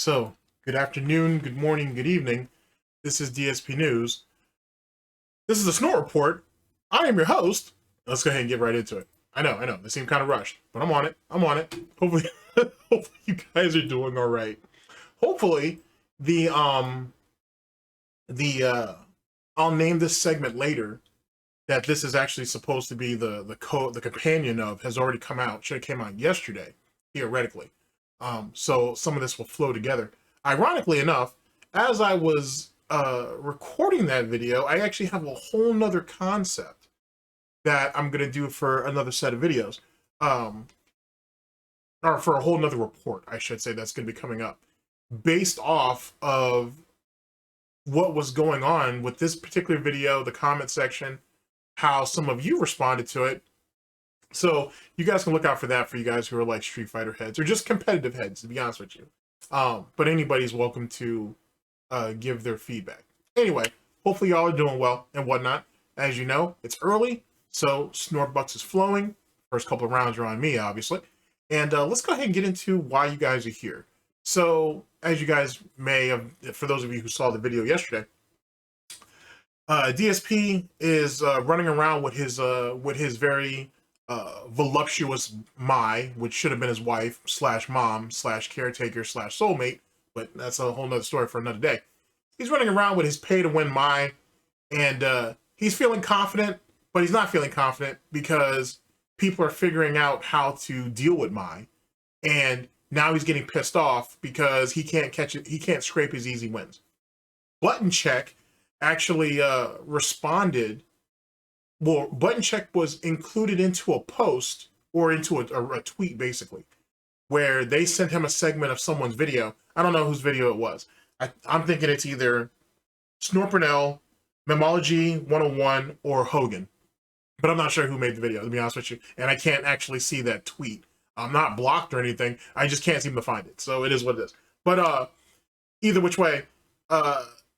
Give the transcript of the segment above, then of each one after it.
So, good afternoon, good morning, good evening. This is DSP News. This is a Snort report. I am your host. Let's go ahead and get right into it. I know, they seem kind of rushed, but I'm on it. Hopefully, hopefully you guys are doing all right. Hopefully, the I'll name this segment later. That this is actually supposed to be the companion of has already come out. Should have came out yesterday, theoretically. So some of this will flow together. Ironically enough, as I was recording that video, I actually have a whole nother concept that I'm going to do for another set of videos. Or for a whole nother report, I should say, that's going to be coming up. Based off of what was going on with this particular video, the comment section, how some of you responded to it. So you guys can look out for that for you guys who are like Street Fighter heads or just competitive heads, to be honest with you. But anybody's welcome to give their feedback. Anyway, hopefully y'all are doing well and whatnot. As you know, it's early, so SnortBucks is flowing. First couple of rounds are on me, obviously. And let's go ahead and get into why you guys are here. So, as you guys may have, for those of you who saw the video yesterday, DSP is running around with his very voluptuous Mai, which should have been his wife slash mom slash caretaker slash soulmate, but that's a whole nother story for another day. He's running around with his pay to win Mai, and he's feeling confident, but he's not feeling confident because people are figuring out how to deal with Mai, and now he's getting pissed off because he can't catch it. He can't scrape his easy wins. Button Check actually responded. Well, Button Check was included into a post or into a tweet, basically, where they sent him a segment of someone's video. I don't know whose video it was. I'm thinking it's either SnortBucks, Memology 101, or Hogan. But I'm not sure who made the video, to be honest with you. And I can't actually see that tweet. I'm not blocked or anything. I just can't seem to find it. So it is what it is. But either which way,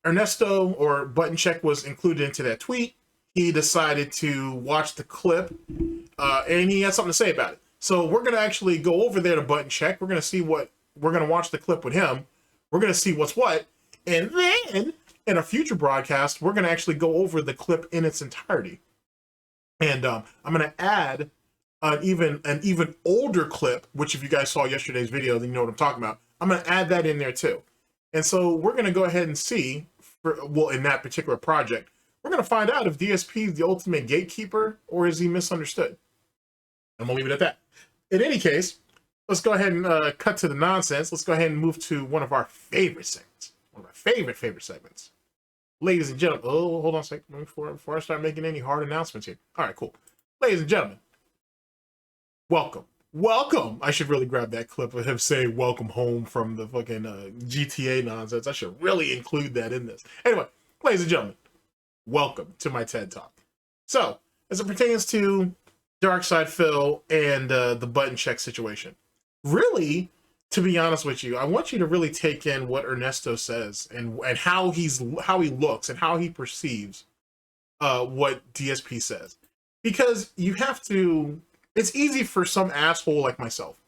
Ernesto or Button Check was included into that tweet. He decided to watch the clip, and he had something to say about it. So we're going to actually go over there to Button Check. We're going to see what, we're going to watch the clip with him. We're going to see what's what. And then in a future broadcast, we're going to actually go over the clip in its entirety. And I'm going to add an even older clip, which if you guys saw yesterday's video, then you know what I'm talking about. I'm going to add that in there too. And so we're going to go ahead and see, well, in that particular project, we're going to find out if DSP is the ultimate gatekeeper or is he misunderstood. I'm going to leave it at that. In any case, let's go ahead and cut to the nonsense. Let's go ahead and move to one of our favorite segments. One of our favorite segments. Ladies and gentlemen, oh, hold on a second before I start making any hard announcements here. All right, cool. Ladies and gentlemen, welcome. I should really grab that clip of him saying welcome home from the fucking GTA nonsense. I should really include that in this. Anyway, ladies and gentlemen, welcome to my TED Talk. So, as it pertains to Darkside Phil and the Button Check situation, really, to be honest with you, I want you to really take in what Ernesto says and how he looks and how he perceives what DSP says. Because you have to, it's easy for some asshole like myself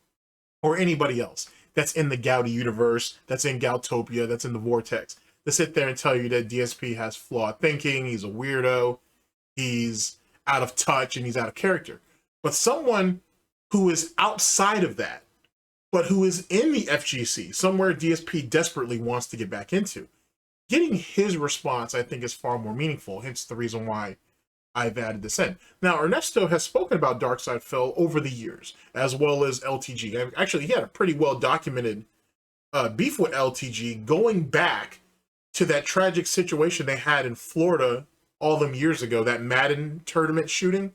or anybody else that's in the Gouty universe, that's in Goutopia, that's in the Vortex, to sit there and tell you that DSP has flawed thinking, he's a weirdo, he's out of touch, and he's out of character. But someone who is outside of that, but who is in the FGC, somewhere DSP desperately wants to get back into, getting his response, I think, is far more meaningful, hence the reason why I've added this in. Now, Ernesto has spoken about Darkside Phil over the years, as well as LTG. Actually, he had a pretty well-documented beef with LTG going back to that tragic situation they had in Florida all them years ago, that Madden tournament shooting.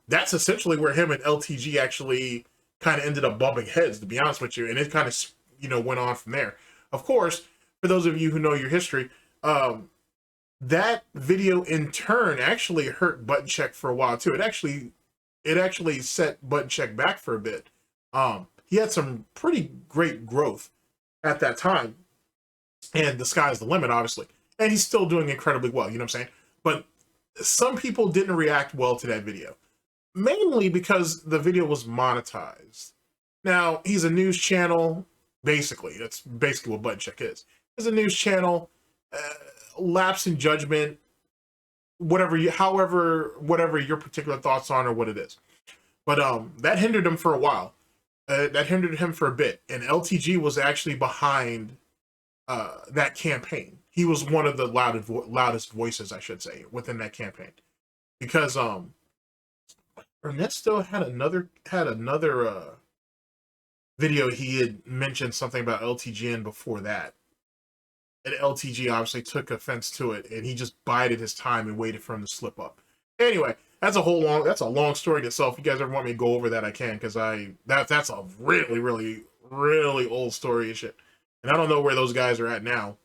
That's essentially where him and LTG actually kind of ended up bumping heads, to be honest with you, and it kind of, you know, went on from there. Of course, for those of you who know your history, that video in turn actually hurt Button Check for a while too. It actually set Button Check back for a bit. He had some pretty great growth at that time, and the sky's the limit, obviously. And he's still doing incredibly well, you know what I'm saying? But some people didn't react well to that video, mainly because the video was monetized. Now, he's a news channel. Basically, that's basically what Button Check is. It's a news channel, lapse in judgment, whatever your particular thoughts on or what it is. But that hindered him for a while. That hindered him for a bit, and LTG was actually behind that campaign. He was one of the loudest voices, I should say, within that campaign, because Ernesto had another video. He had mentioned something about LTG in before that, and LTG obviously took offense to it, and he just bided his time and waited for him to slip up. Anyway, that's a long story in itself. If you guys ever want me to go over that, I can, because that's a really old story and shit. And I don't know where those guys are at now,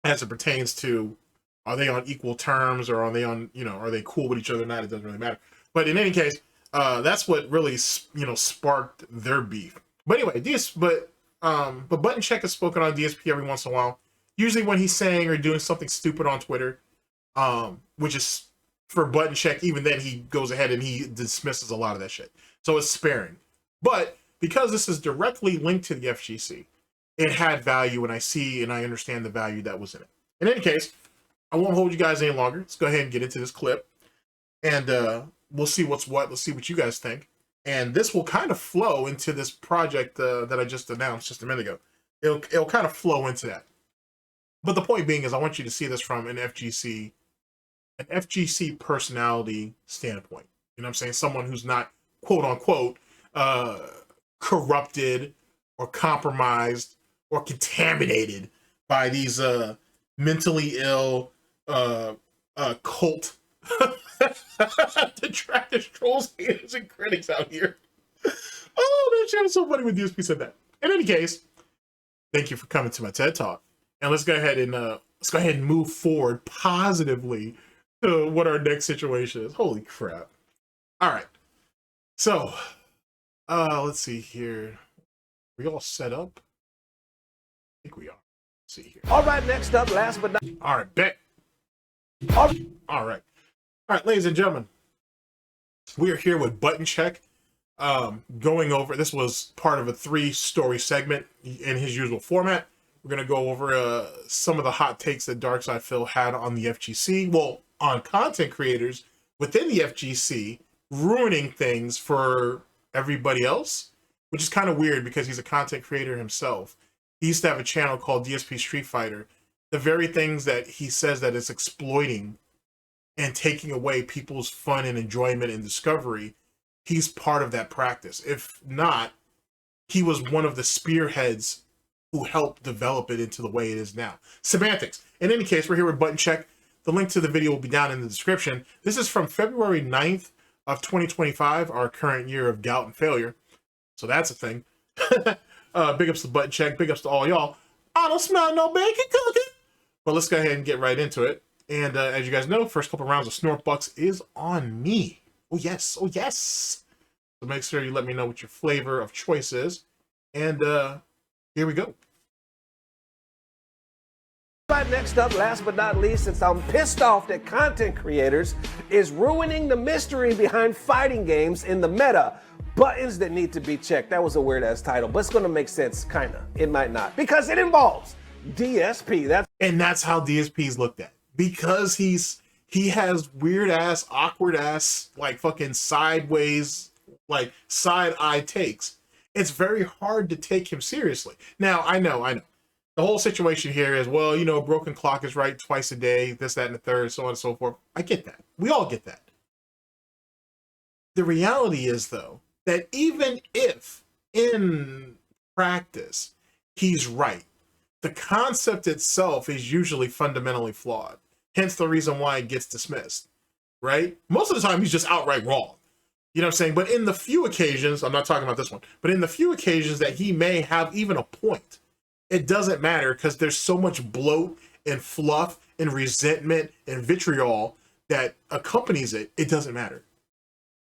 as it pertains to, are they on equal terms, or are they on, are they cool with each other or not? It doesn't really matter. But in any case, that's what really, sparked their beef. But anyway, but Button Check has spoken on DSP every once in a while. Usually when he's saying or doing something stupid on Twitter, which is for Button Check, even then he goes ahead and he dismisses a lot of that shit. So it's sparing. But because this is directly linked to the FGC, it had value, and I understand the value that was in it. In any case, I won't hold you guys any longer. Let's go ahead and get into this clip, and we'll see what's what. Let's see what you guys think. And this will kind of flow into this project that I just announced just a minute ago. It'll kind of flow into that. But the point being is, I want you to see this from an FGC personality standpoint. You know what I'm saying? Someone who's not, quote unquote, corrupted or compromised or contaminated by these mentally ill cult detractors, trolls, haters, and critics out here. Oh, that shit was so funny when DSP said that. In any case, thank you for coming to my TED Talk, and let's go ahead and move forward positively to what our next situation is. Holy crap! All right, so let's see here. Are we all set up? I think we are. Let's see here. All right, next up, last but not. All right, bet. All right, ladies and gentlemen, we are here with Button Check, going over. This was part of a 3-story segment in his usual format. We're gonna go over some of the hot takes that Darkside Phil had on the FGC. Well, on content creators within the FGC, ruining things for everybody else, which is kind of weird because he's a content creator himself. He used to have a channel called DSP Street Fighter. The very things that he says that is exploiting and taking away people's fun and enjoyment and discovery, he's part of that practice. If not, he was one of the spearheads who helped develop it into the way it is now. Semantics. In any case, we're here with Button Check. The link to the video will be down in the description. This is from February 9th of 2025, our current year of gout and failure. So that's a thing. Big ups to Button Check. Big ups to all y'all. I don't smell no bacon cooking. But let's go ahead and get right into it. And as you guys know, first couple rounds of SnortBucks is on me. Oh, yes. Oh, yes. So make sure you let me know what your flavor of choice is. And here we go. Right, next up, last but not least, since I'm pissed off that content creators is ruining the mystery behind fighting games in the meta. Buttons that need to be checked. That was a weird ass title, but it's gonna make sense, kinda. It might not, because it involves DSP. That's how DSP is looked at, because he has weird ass, awkward ass, like fucking sideways, like side eye takes. It's very hard to take him seriously. Now, I know. The whole situation here is, well, a broken clock is right twice a day, this, that, and the third, so on and so forth. I get that. We all get that. The reality is, though, that even if in practice he's right, the concept itself is usually fundamentally flawed. Hence the reason why it gets dismissed, right? Most of the time he's just outright wrong. You know what I'm saying? But in the few occasions, I'm not talking about this one, but in the few occasions that he may have even a point, it doesn't matter, because there's so much bloat and fluff and resentment and vitriol that accompanies it. It doesn't matter.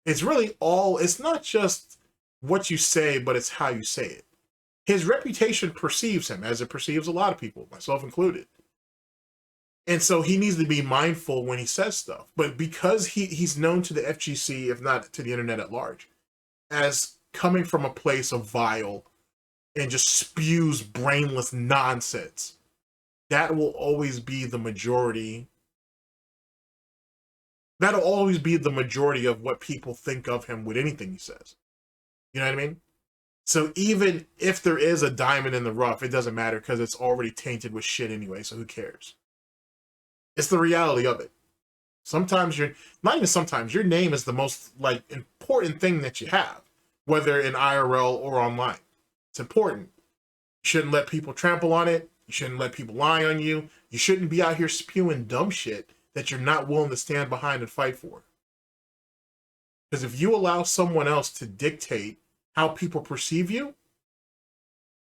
It's really it's not just what you say, but it's how you say it. His reputation perceives him as it perceives a lot of people, myself included. And so he needs to be mindful when he says stuff. But because he's known to the FGC, if not to the internet at large, as coming from a place of vile, and just spews brainless nonsense. That will always be the majority. That'll always be the majority of what people think of him with anything he says. You know what I mean? So even if there is a diamond in the rough, it doesn't matter because it's already tainted with shit anyway, so who cares? It's the reality of it. Sometimes not even sometimes, your name is the most like important thing that you have, whether in IRL or online. It's important. You shouldn't let people trample on it. You shouldn't let people lie on you. You shouldn't be out here spewing dumb shit that you're not willing to stand behind and fight for. Because if you allow someone else to dictate how people perceive you,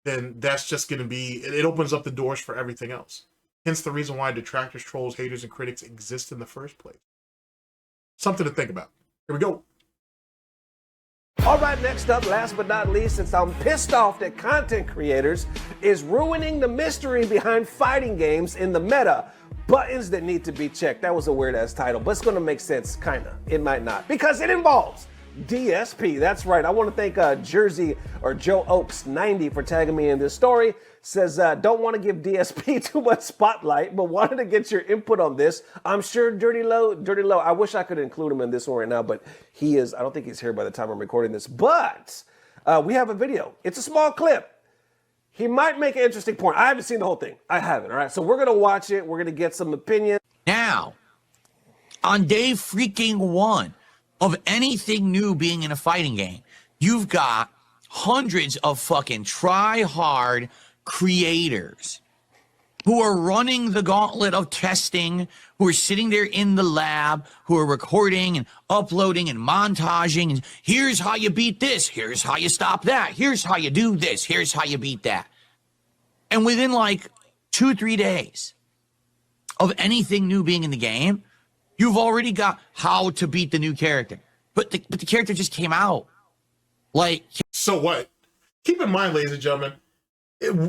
then that's just going to be, it opens up the doors for everything else. Hence the reason why detractors, trolls, haters, and critics exist in the first place. Something to think about. Here we go. All right, next up, last but not least, since I'm pissed off that content creators is ruining the mystery behind fighting games in the meta. Buttons that need to be checked. That was a weird ass title, but it's going to make sense, kinda. It might not, because it involves DSP. That's right. I want to thank Jersey or Joe Oaks 90 for tagging me in this story. Says, don't want to give DSP too much spotlight, but wanted to get your input on this. I'm sure Dirty Low, I wish I could include him in this one right now, but he is, I don't think he's here by the time I'm recording this, but we have a video. It's a small clip. He might make an interesting point. I haven't seen the whole thing. I haven't, all right? So we're going to watch it. We're going to get some opinion. Now, on day freaking 1 of anything new being in a fighting game, you've got hundreds of fucking try-hard creators who are running the gauntlet of testing, who are sitting there in the lab, who are recording and uploading and montaging. And here's how you beat this. Here's how you stop that. Here's how you do this. Here's how you beat that. And within like 2-3 days of anything new being in the game, you've already got how to beat the new character. But the character just came out. Like, so what? Keep in mind, ladies and gentlemen,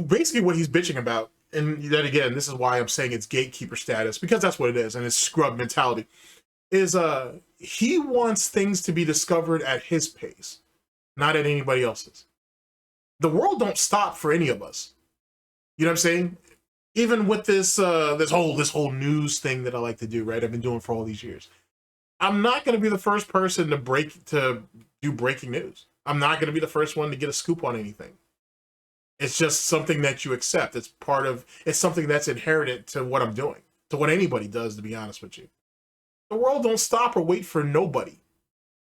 basically what he's bitching about, and then again, this is why I'm saying it's gatekeeper status, because that's what it is, and it's scrub mentality, is he wants things to be discovered at his pace, not at anybody else's. The world don't stop for any of us. You know what I'm saying? Even with this this whole news thing that I like to do, right? I've been doing for all these years. I'm not going to be the first person to do breaking news. I'm not going to be the first one to get a scoop on anything. It's just something that you accept. It's something that's inherent to what I'm doing, to what anybody does, to be honest with you. The world don't stop or wait for nobody,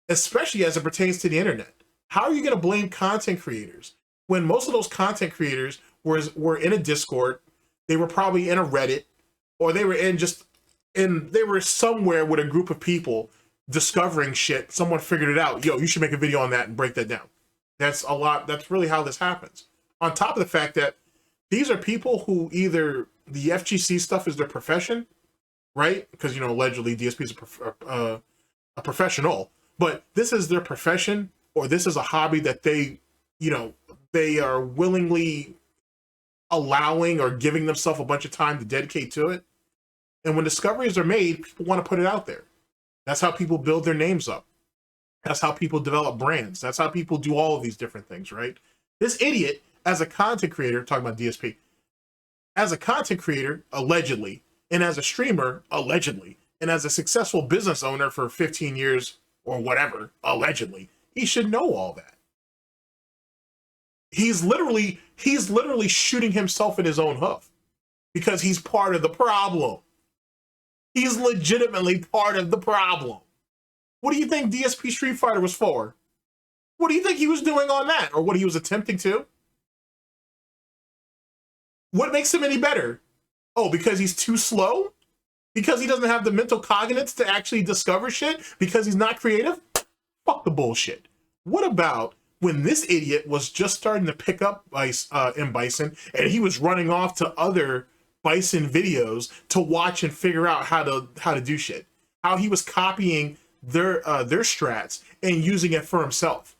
especially as it pertains to the internet. How are you going to blame content creators when most of those content creators were in a Discord, they were probably in a Reddit, or they were they were somewhere with a group of people discovering shit. Someone figured it out. Yo, you should make a video on that and break that down. That's really how this happens. On top of the fact that these are people who either the FGC stuff is their profession, right? Because, allegedly DSP is a professional, but this is their profession, or this is a hobby that they are willingly allowing or giving themselves a bunch of time to dedicate to it. And when discoveries are made, people want to put it out there. That's how people build their names up. That's how people develop brands. That's how people do all of these different things, right? This idiot, as a content creator, talking about DSP, as a content creator, allegedly, and as a streamer, allegedly, and as a successful business owner for 15 years or whatever, allegedly, he should know all that. He's literally shooting himself in his own hoof because he's part of the problem. He's legitimately part of the problem. What do you think DSP Street Fighter was for? What do you think he was doing on that, or what he was attempting to? What makes him any better? Oh, because he's too slow? Because he doesn't have the mental cognites to actually discover shit? Because he's not creative? Fuck the bullshit. What about when this idiot was just starting to pick up M. Bison, and he was running off to other Bison videos to watch and figure out how to do shit? How he was copying their strats and using it for himself?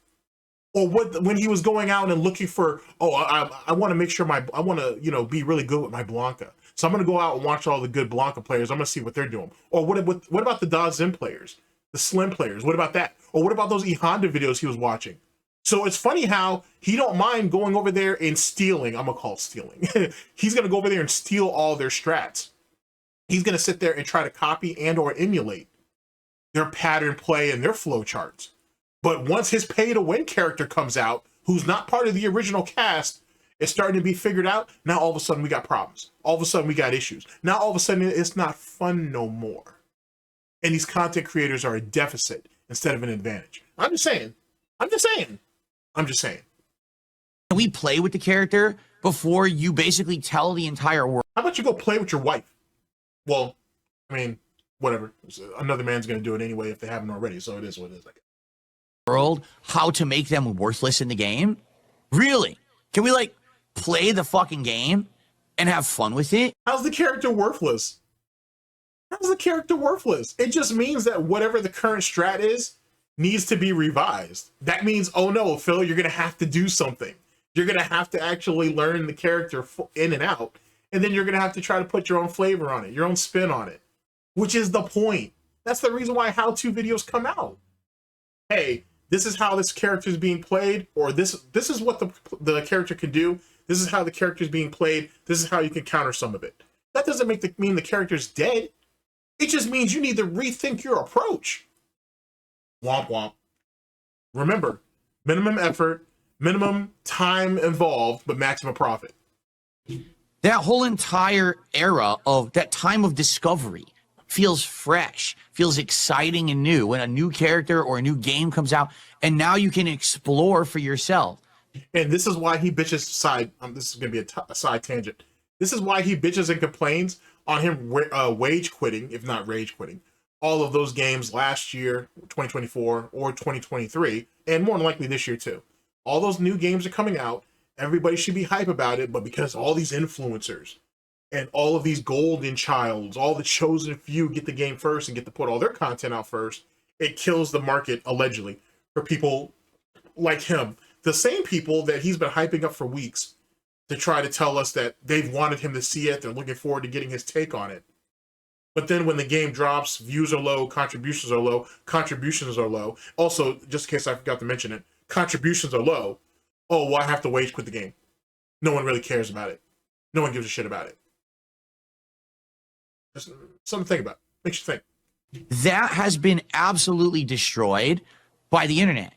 Or when he was going out and looking for, I want to make sure I want to be really good with my Blanca, so I'm going to go out and watch all the good Blanca players. I'm going to see what they're doing. Or what about the Dazim players, the Slim players? What about that? Or what about those E Honda videos he was watching? So it's funny how he don't mind going over there and stealing. I'm gonna call it stealing. He's gonna go over there and steal all their strats. He's gonna sit there and try to copy and or emulate their pattern play and their flow charts. But once his pay to win character comes out, who's not part of the original cast, it's starting to be figured out. Now all of a sudden we got problems. All of a sudden we got issues. Now all of a sudden it's not fun no more. And these content creators are a deficit instead of an advantage. I'm just saying. Can we play with the character before you basically tell the entire world? How about you go play with your wife? Well, I mean, whatever. Another man's going to do it anyway if they haven't already, so it is what it is. World how to make them worthless in the game? Really? Can we like play the fucking game and have fun with it? How's the character worthless? How's the character worthless? It just means that whatever the current strat is needs to be revised. That means, oh no, Phil, you're going to have to do something. You're going to have to actually learn the character in and out, and then you're going to have to try to put your own flavor on it, your own spin on it, which is the point. That's the reason why how-to videos come out. Hey, this is how this character is being played, or this is what the character can do. This is how the character is being played. This is how you can counter some of it. That doesn't mean the character's dead. It just means you need to rethink your approach. Womp womp. Remember, minimum effort, minimum time involved, but maximum profit. That whole entire era of that time of discovery feels fresh, feels exciting and new when a new character or a new game comes out, and now you can explore for yourself. And this is why he bitches this is going to be a side tangent. This is why he bitches and complains on him wage quitting, if not rage quitting, all of those games last year, 2024 or 2023, and more than likely this year too. All those new games are coming out. Everybody should be hype about it, but because all these influencers and all of these golden childs, all the chosen few get the game first and get to put all their content out first, it kills the market, allegedly, for people like him. The same people that he's been hyping up for weeks to try to tell us that they've wanted him to see it, they're looking forward to getting his take on it. But then when the game drops, views are low, contributions are low. Also, just in case I forgot to mention it, contributions are low. Oh, well, I have to wage quit the game. No one really cares about it. No one gives a shit about it. Just something to think about. Makes you think. That has been absolutely destroyed by the internet.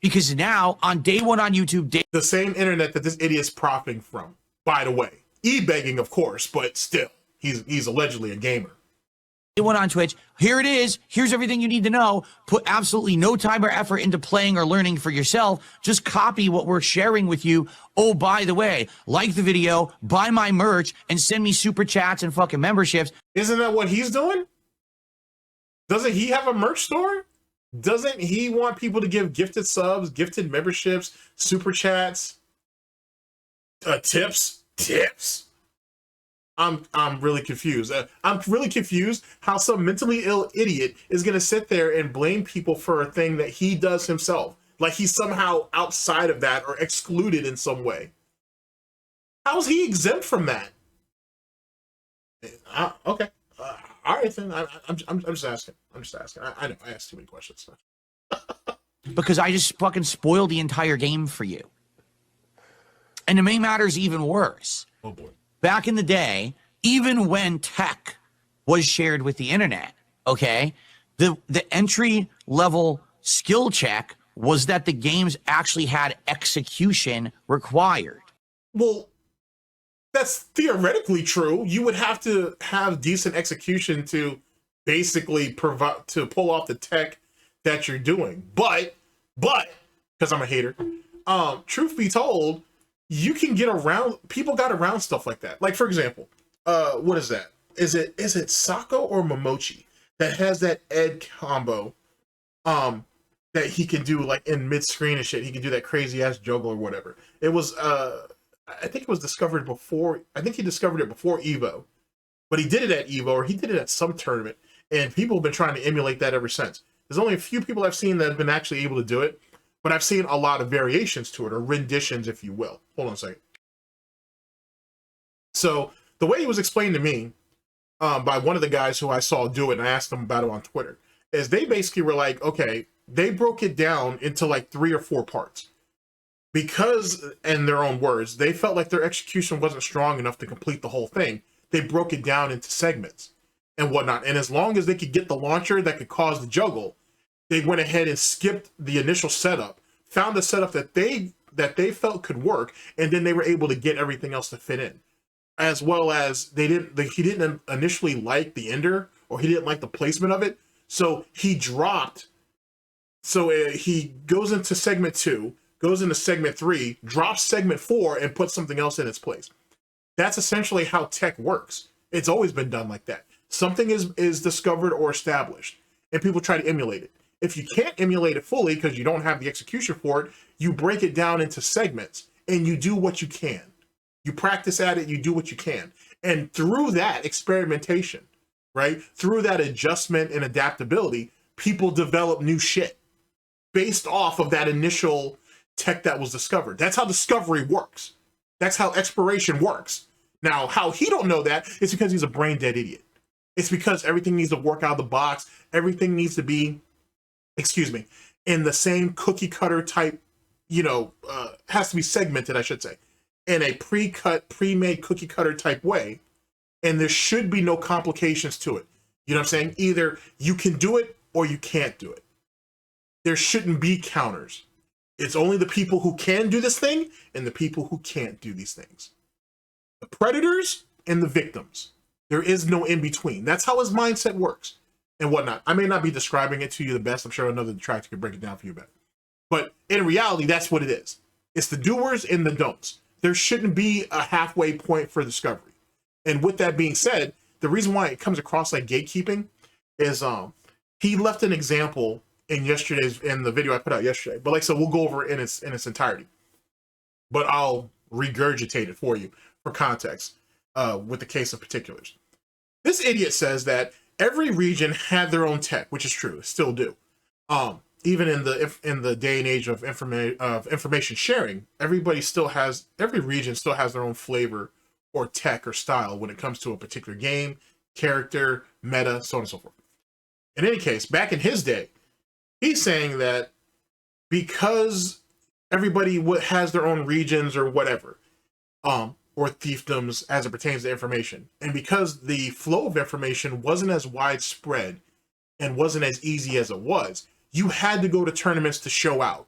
Because now, on day one on YouTube... The same internet that this idiot's profiting from, by the way. E-begging, of course, but still. He's allegedly a gamer. Day one on Twitch. Here it is. Here's everything you need to know. Put absolutely no time or effort into playing or learning for yourself. Just copy what we're sharing with you. Oh, by the way, like the video, buy my merch, and send me super chats and fucking memberships. Isn't that what he's doing? Doesn't he have a merch store? Doesn't he want people to give gifted subs, gifted memberships, super chats, tips? I'm really confused. I'm really confused how some mentally ill idiot is going to sit there and blame people for a thing that he does himself. Like he's somehow outside of that or excluded in some way. How is he exempt from that? Okay. All right, then. I'm just asking. I know I asked too many questions. Because I just fucking spoiled the entire game for you. And to make matters even worse. Oh boy. Back in the day, even when tech was shared with the internet, okay, the entry level skill check was that the games actually had execution required. Well, that's theoretically true. You would have to have decent execution to basically to pull off the tech that you're doing. But because I'm a hater, truth be told, you can get around, people got around stuff like that. Like, for example, what is that? Is it Sako or Momochi that has that Ed combo that he can do like in mid-screen and shit? He can do that crazy ass juggle or whatever. It was I think it was discovered before, I think he discovered it before Evo, but he did it at Evo or he did it at some tournament, and people have been trying to emulate that ever since. There's only a few people I've seen that have been actually able to do it, but I've seen a lot of variations to it, or renditions, if you will. Hold on a second. So the way it was explained to me by one of the guys who I saw do it, and I asked them about it on Twitter, is they basically were like, okay, they broke it down into like 3 or 4 parts. because, in their own words, they felt like their execution wasn't strong enough to complete the whole thing. They broke it down into segments and whatnot. And as long as they could get the launcher that could cause the juggle, they went ahead and skipped the initial setup, found a setup that they felt could work, and then they were able to get everything else to fit in. As well as he didn't initially like the ender, or he didn't like the placement of it, so he dropped. So he goes into segment 2, goes into segment 3, drops segment 4, and puts something else in its place. That's essentially how tech works. It's always been done like that. Something is discovered or established, and people try to emulate it. If you can't emulate it fully because you don't have the execution for it, you break it down into segments, and you do what you can. You practice at it, you do what you can. And through that experimentation, right, through that adjustment and adaptability, people develop new shit based off of that initial tech that was discovered. That's how discovery works. That's how exploration works. Now, how he don't know that is because he's a brain dead idiot. It's because everything needs to work out of the box. Everything needs to be, in the same cookie cutter type, has to be segmented, I should say, in a pre-cut, pre-made cookie cutter type way. And there should be no complications to it. You know what I'm saying? Either you can do it or you can't do it. There shouldn't be counters. It's only the people who can do this thing and the people who can't do these things. The predators and the victims. There is no in between. That's how his mindset works and whatnot. I may not be describing it to you the best. I'm sure another detractor can break it down for you better. But in reality, that's what it is. It's the doers and the don'ts. There shouldn't be a halfway point for discovery. And with that being said, the reason why it comes across like gatekeeping is he left an example in the video I put out yesterday. But so we'll go over it in its entirety. But I'll regurgitate it for you for context with the case of particulars. This idiot says that every region had their own tech, which is true, still do. Even in the day and age of information sharing, every region still has their own flavor or tech or style when it comes to a particular game, character, meta, so on and so forth. In any case, back in his day, he's saying that because everybody has their own regions or whatever, or fiefdoms as it pertains to information, and because the flow of information wasn't as widespread and wasn't as easy as it was, you had to go to tournaments to show out,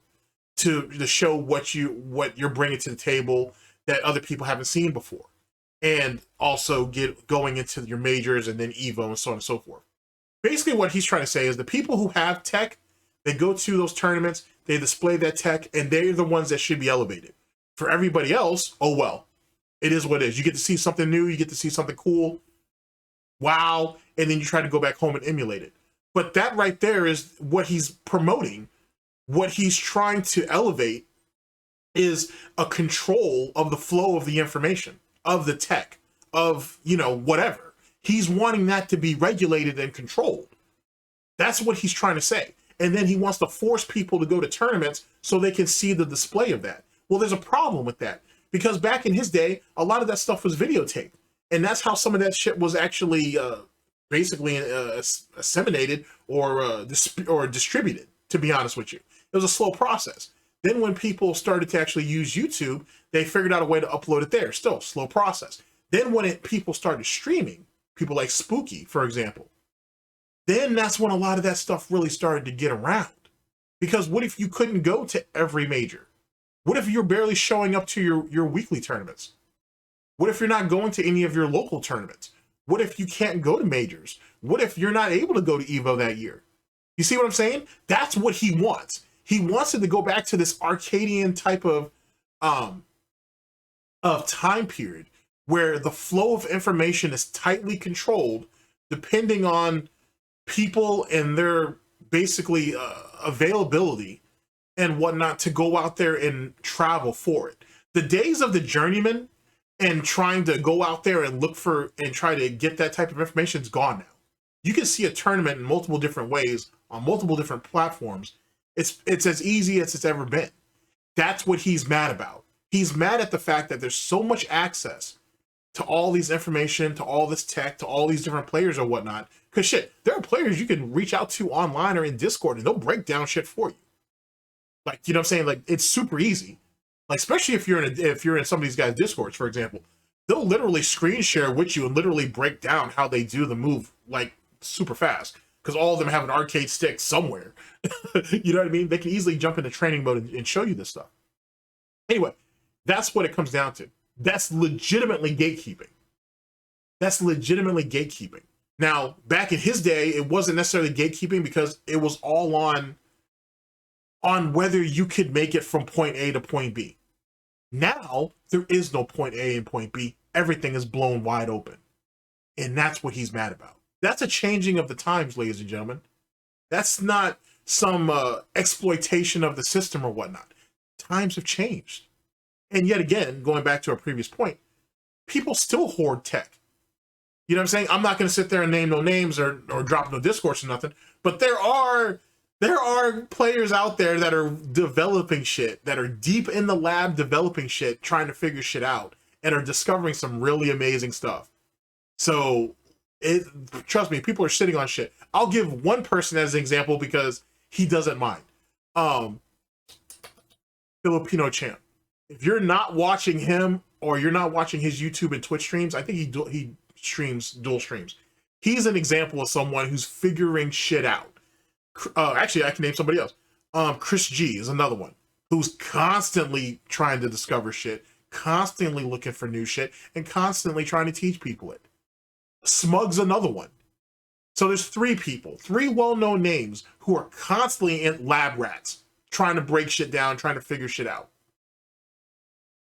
to show what you're bringing to the table that other people haven't seen before, and also going into your majors and then Evo and so on and so forth. Basically, what he's trying to say is the people who have tech, they go to those tournaments, they display that tech, and they're the ones that should be elevated. For everybody else, oh well, it is what it is. You get to see something new, you get to see something cool, wow, and then you try to go back home and emulate it. But that right there is what he's promoting. What he's trying to elevate is a control of the flow of the information, of the tech, of, whatever. He's wanting that to be regulated and controlled. That's what he's trying to say. And then he wants to force people to go to tournaments so they can see the display of that. Well, there's a problem with that, because back in his day, a lot of that stuff was videotaped. And that's how some of that shit was actually basically disseminated or distributed, to be honest with you. It was a slow process. Then when people started to actually use YouTube, they figured out a way to upload it there. Still, slow process. Then when people started streaming, people like Spooky, for example, then that's when a lot of that stuff really started to get around. Because what if you couldn't go to every major? What if you're barely showing up to your weekly tournaments? What if you're not going to any of your local tournaments? What if you can't go to majors? What if you're not able to go to Evo that year? You see what I'm saying? That's what he wants. He wants it to go back to this Arcadian type of time period where the flow of information is tightly controlled depending on people and their basically availability and whatnot to go out there and travel for it. The days of the journeyman and trying to go out there and look for and try to get that type of information is gone now. You can see a tournament in multiple different ways on multiple different platforms. It's as easy as it's ever been. That's what he's mad about. He's mad at the fact that there's so much access to all these information, to all this tech, to all these different players or whatnot. Because shit, there are players you can reach out to online or in Discord and they'll break down shit for you. Like, you know what I'm saying? Like, it's super easy. Like, especially if you're in some of these guys' discords, for example, they'll literally screen share with you and literally break down how they do the move like super fast, because all of them have an arcade stick somewhere. You know what I mean? They can easily jump into training mode and show you this stuff. Anyway, that's what it comes down to. That's legitimately gatekeeping. That's legitimately gatekeeping. Now, back in his day, it wasn't necessarily gatekeeping because it was all on whether you could make it from point A to point B. Now, there is no point A and point B. Everything is blown wide open. And that's what he's mad about. That's a changing of the times, ladies and gentlemen. That's not some exploitation of the system or whatnot. Times have changed. And yet again, going back to our previous point, people still hoard tech. You know what I'm saying? I'm not going to sit there and name no names or drop no discourse or nothing, but there are players out there that are developing shit, that are deep in the lab developing shit, trying to figure shit out, and are discovering some really amazing stuff. So, trust me, people are sitting on shit. I'll give one person as an example because he doesn't mind. Filipino Champ. If you're not watching him or you're not watching his YouTube and Twitch streams, I think he streams dual streams. He's an example of someone who's figuring shit out. Actually, I can name somebody else. Chris G is another one who's constantly trying to discover shit, constantly looking for new shit, and constantly trying to teach people it. Smug's another one. So there's three people, three well-known names who are constantly in lab rats, trying to break shit down, trying to figure shit out.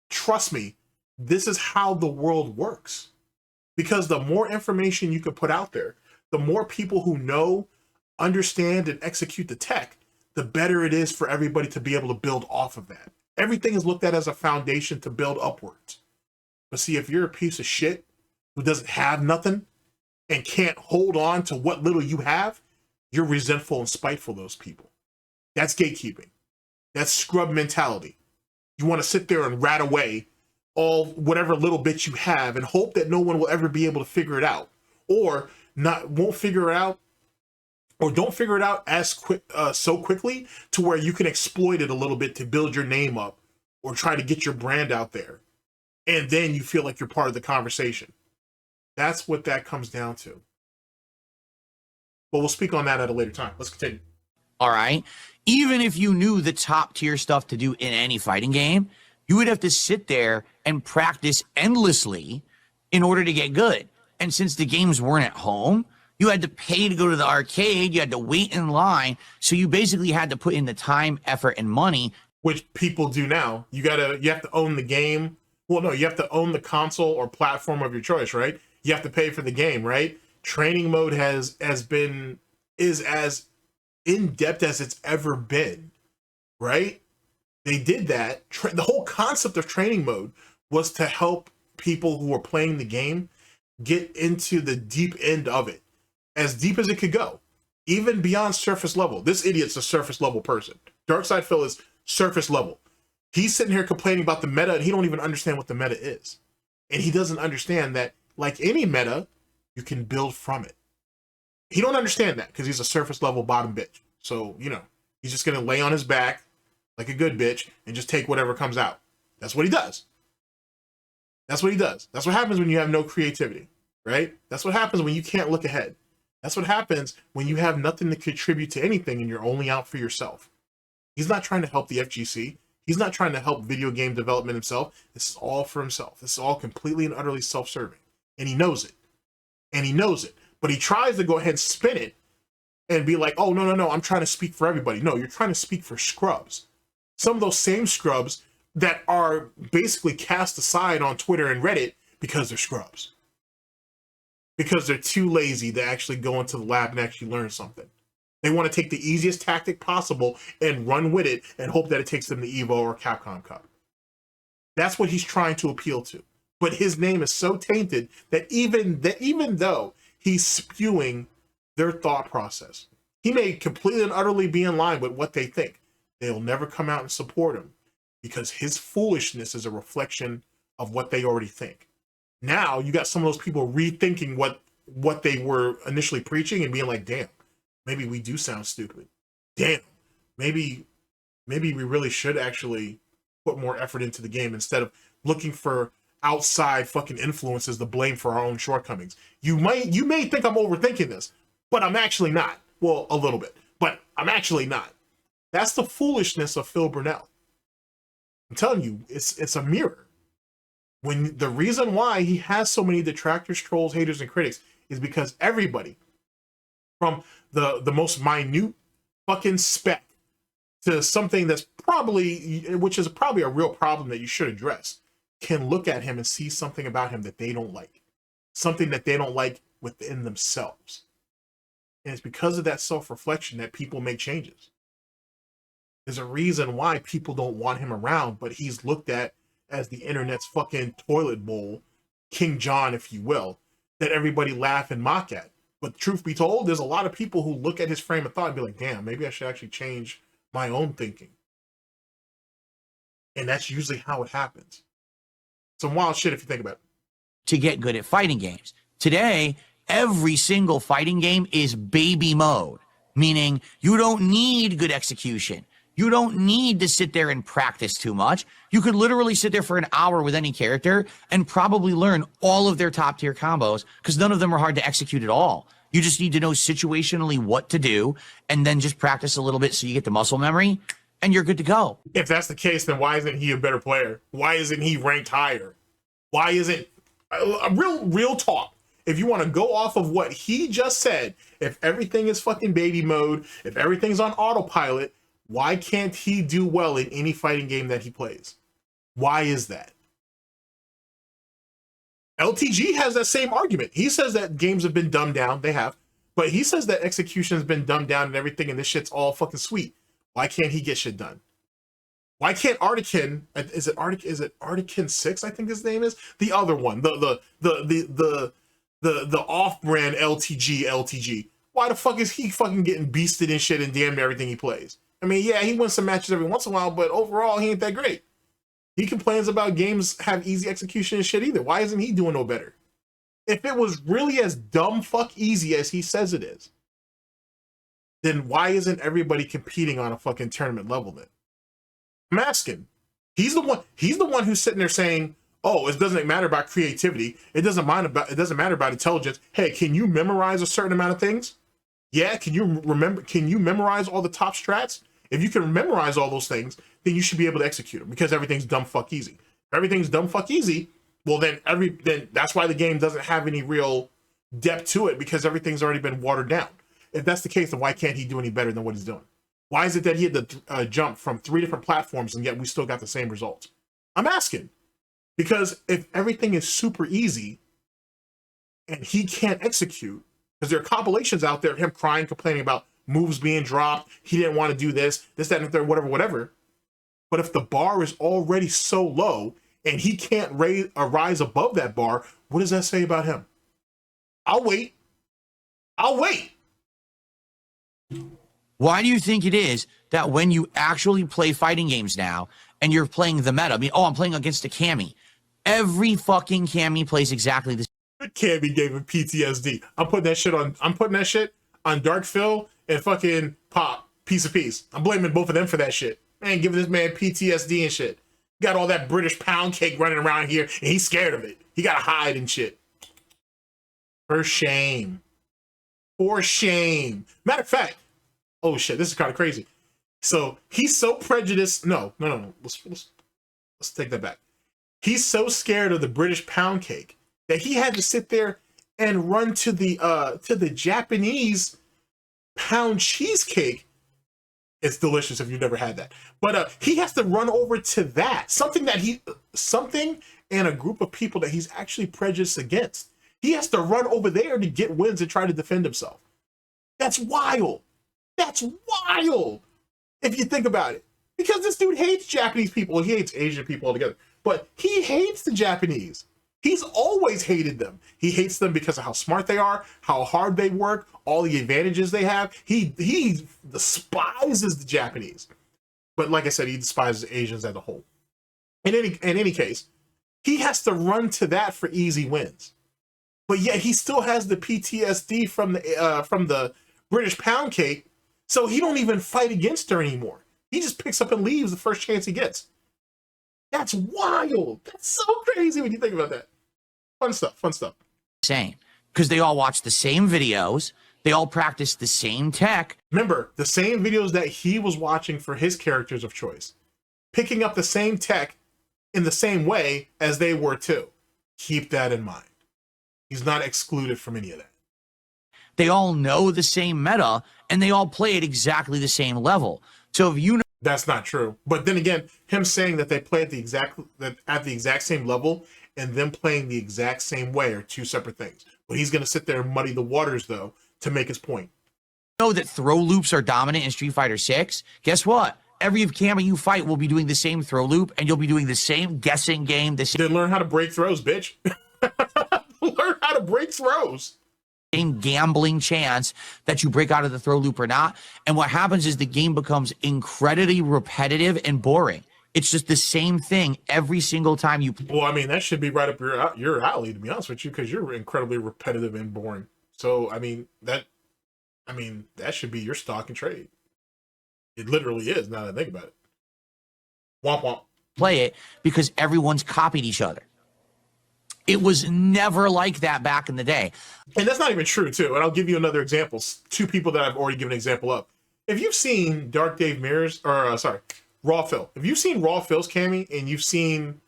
Trust me, this is how the world works. Because the more information you can put out there, the more people who know, understand, and execute the tech, the better it is for everybody to be able to build off of that. Everything is looked at as a foundation to build upwards. But see, if you're a piece of shit who doesn't have nothing and can't hold on to what little you have, you're resentful and spiteful of those people. That's gatekeeping. That's scrub mentality. You want to sit there and rat away all whatever little bit you have and hope that no one will ever be able to figure it out, or won't figure it out, or don't figure it out as so quickly to where you can exploit it a little bit to build your name up or try to get your brand out there, and then you feel like you're part of the conversation. That's what that comes down to. But we'll speak on that at a later time. Let's continue. All right. Even if you knew the top tier stuff to do in any fighting game, you would have to sit there and practice endlessly in order to get good. And since the games weren't at home, you had to pay to go to the arcade, you had to wait in line, so you basically had to put in the time, effort, and money. Which people do now. You have to own the game. Well, no, you have to own the console or platform of your choice, right? You have to pay for the game, right? Training mode is as in-depth as it's ever been, right? They did that. The whole concept of training mode was to help people who are playing the game get into the deep end of it, as deep as it could go, even beyond surface level. This idiot's a surface level person. Darkside Phil is surface level. He's sitting here complaining about the meta, and he don't even understand what the meta is. And he doesn't understand that, like any meta, you can build from it. He don't understand that because he's a surface level bottom bitch. So, he's just going to lay on his back like a good bitch and just take whatever comes out. That's what he does. That's what he does. That's what happens when you have no creativity, right? That's what happens when you can't look ahead. That's what happens when you have nothing to contribute to anything and you're only out for yourself. He's not trying to help the FGC. He's not trying to help video game development himself. This is all for himself. This is all completely and utterly self-serving. And he knows it. And he knows it. But he tries to go ahead and spin it and be like, oh, no, I'm trying to speak for everybody. No, you're trying to speak for scrubs. Some of those same scrubs that are basically cast aside on Twitter and Reddit because they're scrubs. Because they're too lazy to actually go into the lab and actually learn something. They want to take the easiest tactic possible and run with it and hope that it takes them to EVO or Capcom Cup. That's what he's trying to appeal to. But his name is so tainted that even though he's spewing their thought process, he may completely and utterly be in line with what they think. They'll never come out and support him because his foolishness is a reflection of what they already think. Now you got some of those people rethinking what they were initially preaching and being like, damn, maybe we do sound stupid. Damn, maybe we really should actually put more effort into the game instead of looking for outside fucking influences to blame for our own shortcomings. You may think I'm overthinking this, but I'm actually not. Well, a little bit, but I'm actually not. That's the foolishness of Phil Burnell. I'm telling you, it's a mirror. When the reason why he has so many detractors, trolls, haters, and critics is because everybody, from the most minute fucking speck to something that's which is probably a real problem that you should address, can look at him and see something about him that they don't like. Something that they don't like within themselves. And it's because of that self-reflection that people make changes. There's a reason why people don't want him around, but he's looked at as the internet's fucking toilet bowl, King John, if you will, that everybody laugh and mock at. But truth be told, there's a lot of people who look at his frame of thought and be like, damn, maybe I should actually change my own thinking. And that's usually how it happens. Some wild shit if you think about it. To get good at fighting games. Today, every single fighting game is baby mode, meaning you don't need good execution. You don't need to sit there and practice too much. You could literally sit there for an hour with any character and probably learn all of their top tier combos because none of them are hard to execute at all. You just need to know situationally what to do and then just practice a little bit so you get the muscle memory and you're good to go. If that's the case, then why isn't he a better player? Why isn't he ranked higher? Why isn't a real talk? If you want to go off of what he just said, if everything is fucking baby mode, if everything's on autopilot, why can't he do well in any fighting game that he plays? Why is that? LTG has that same argument. He says that games have been dumbed down. They have. But he says that execution has been dumbed down and everything, and this shit's all fucking sweet. Why can't he get shit done? Why can't Artican, is it Artican 6, I think his name is? The other one, the off-brand LTG. Why the fuck is he fucking getting beasted and shit in damn near everything he plays? I mean, yeah, he wins some matches every once in a while, but overall, he ain't that great. He complains about games have easy execution and shit either. Why isn't he doing no better? If it was really as dumb fuck easy as he says it is, then why isn't everybody competing on a fucking tournament level then? I'm asking. He's the one who's sitting there saying, oh, it doesn't matter about creativity. It doesn't matter about intelligence. Hey, can you memorize a certain amount of things? Yeah, can you memorize all the top strats? If you can memorize all those things, then you should be able to execute them because everything's dumb fuck easy. If everything's dumb fuck easy, well then that's why the game doesn't have any real depth to it because everything's already been watered down. If that's the case, then why can't he do any better than what he's doing? Why is it that he had to jump from 3 different platforms and yet we still got the same results? I'm asking. Because if everything is super easy and he can't execute, because there are compilations out there of him crying, complaining about moves being dropped, he didn't want to do this, that, and the third, whatever. But if the bar is already so low and he can't rise above that bar, what does that say about him? I'll wait. Why do you think it is that when you actually play fighting games now and you're playing the meta, I mean, oh, I'm playing against a Cammy. Every fucking Cammy plays exactly the same. Cammy gave him PTSD. I'm putting that shit on Dark Phil and fucking Pop, Piece of Peace. I'm blaming both of them for that shit. Man, giving this man PTSD and shit. Got all that British pound cake running around here and he's scared of it. He gotta hide and shit. For shame. For shame. Matter of fact, oh shit, this is kind of crazy. So he's so prejudiced. No. Let's take that back. He's so scared of the British pound cake that he had to sit there and run to the Japanese pound cheesecake. It's delicious if you've never had that. But he has to run over to that. Something and a group of people that he's actually prejudiced against. He has to run over there to get wins and try to defend himself. That's wild. That's wild. If you think about it. Because this dude hates Japanese people. He hates Asian people altogether. But he hates the Japanese. He's always hated them. He hates them because of how smart they are, how hard they work, all the advantages they have. He despises the Japanese. But like I said, he despises Asians as a whole. In any case, he has to run to that for easy wins. But yet he still has the PTSD from the British pound cake, so he don't even fight against her anymore. He just picks up and leaves the first chance he gets. That's wild. That's so crazy when you think about that. Fun stuff, fun stuff. Same, because they all watch the same videos, they all practice the same tech. Remember, the same videos that he was watching for his characters of choice, picking up the same tech in the same way as they were too. Keep that in mind. He's not excluded from any of that. They all know the same meta, and they all play at exactly the same level. So if you know That's not true. But then again, him saying that they play at the exact same level and them playing the exact same way are two separate things. But he's going to sit there and muddy the waters, though, to make his point. that throw loops are dominant in Street Fighter 6, guess what? Every camera you fight will be doing the same throw loop, and you'll be doing the same guessing game, the Then learn how to break throws, bitch. Learn how to break throws. same gambling chance that you break out of the throw loop or not. And what happens is the game becomes incredibly repetitive and boring. It's just the same thing every single time you play. Well, I mean, that should be right up your alley, to be honest with you, because you're incredibly repetitive and boring. So, I mean, that should be your stock and trade. It literally is, now that I think about it. Womp womp. Play it because everyone's copied each other. It was never like that back in the day. And that's not even true, too. And I'll give you another example. Two people that I've already given an example of. If you've seen Dark Dave Mirrors, Raw Phil. If you've seen Raw Phil's Cammy and you've seen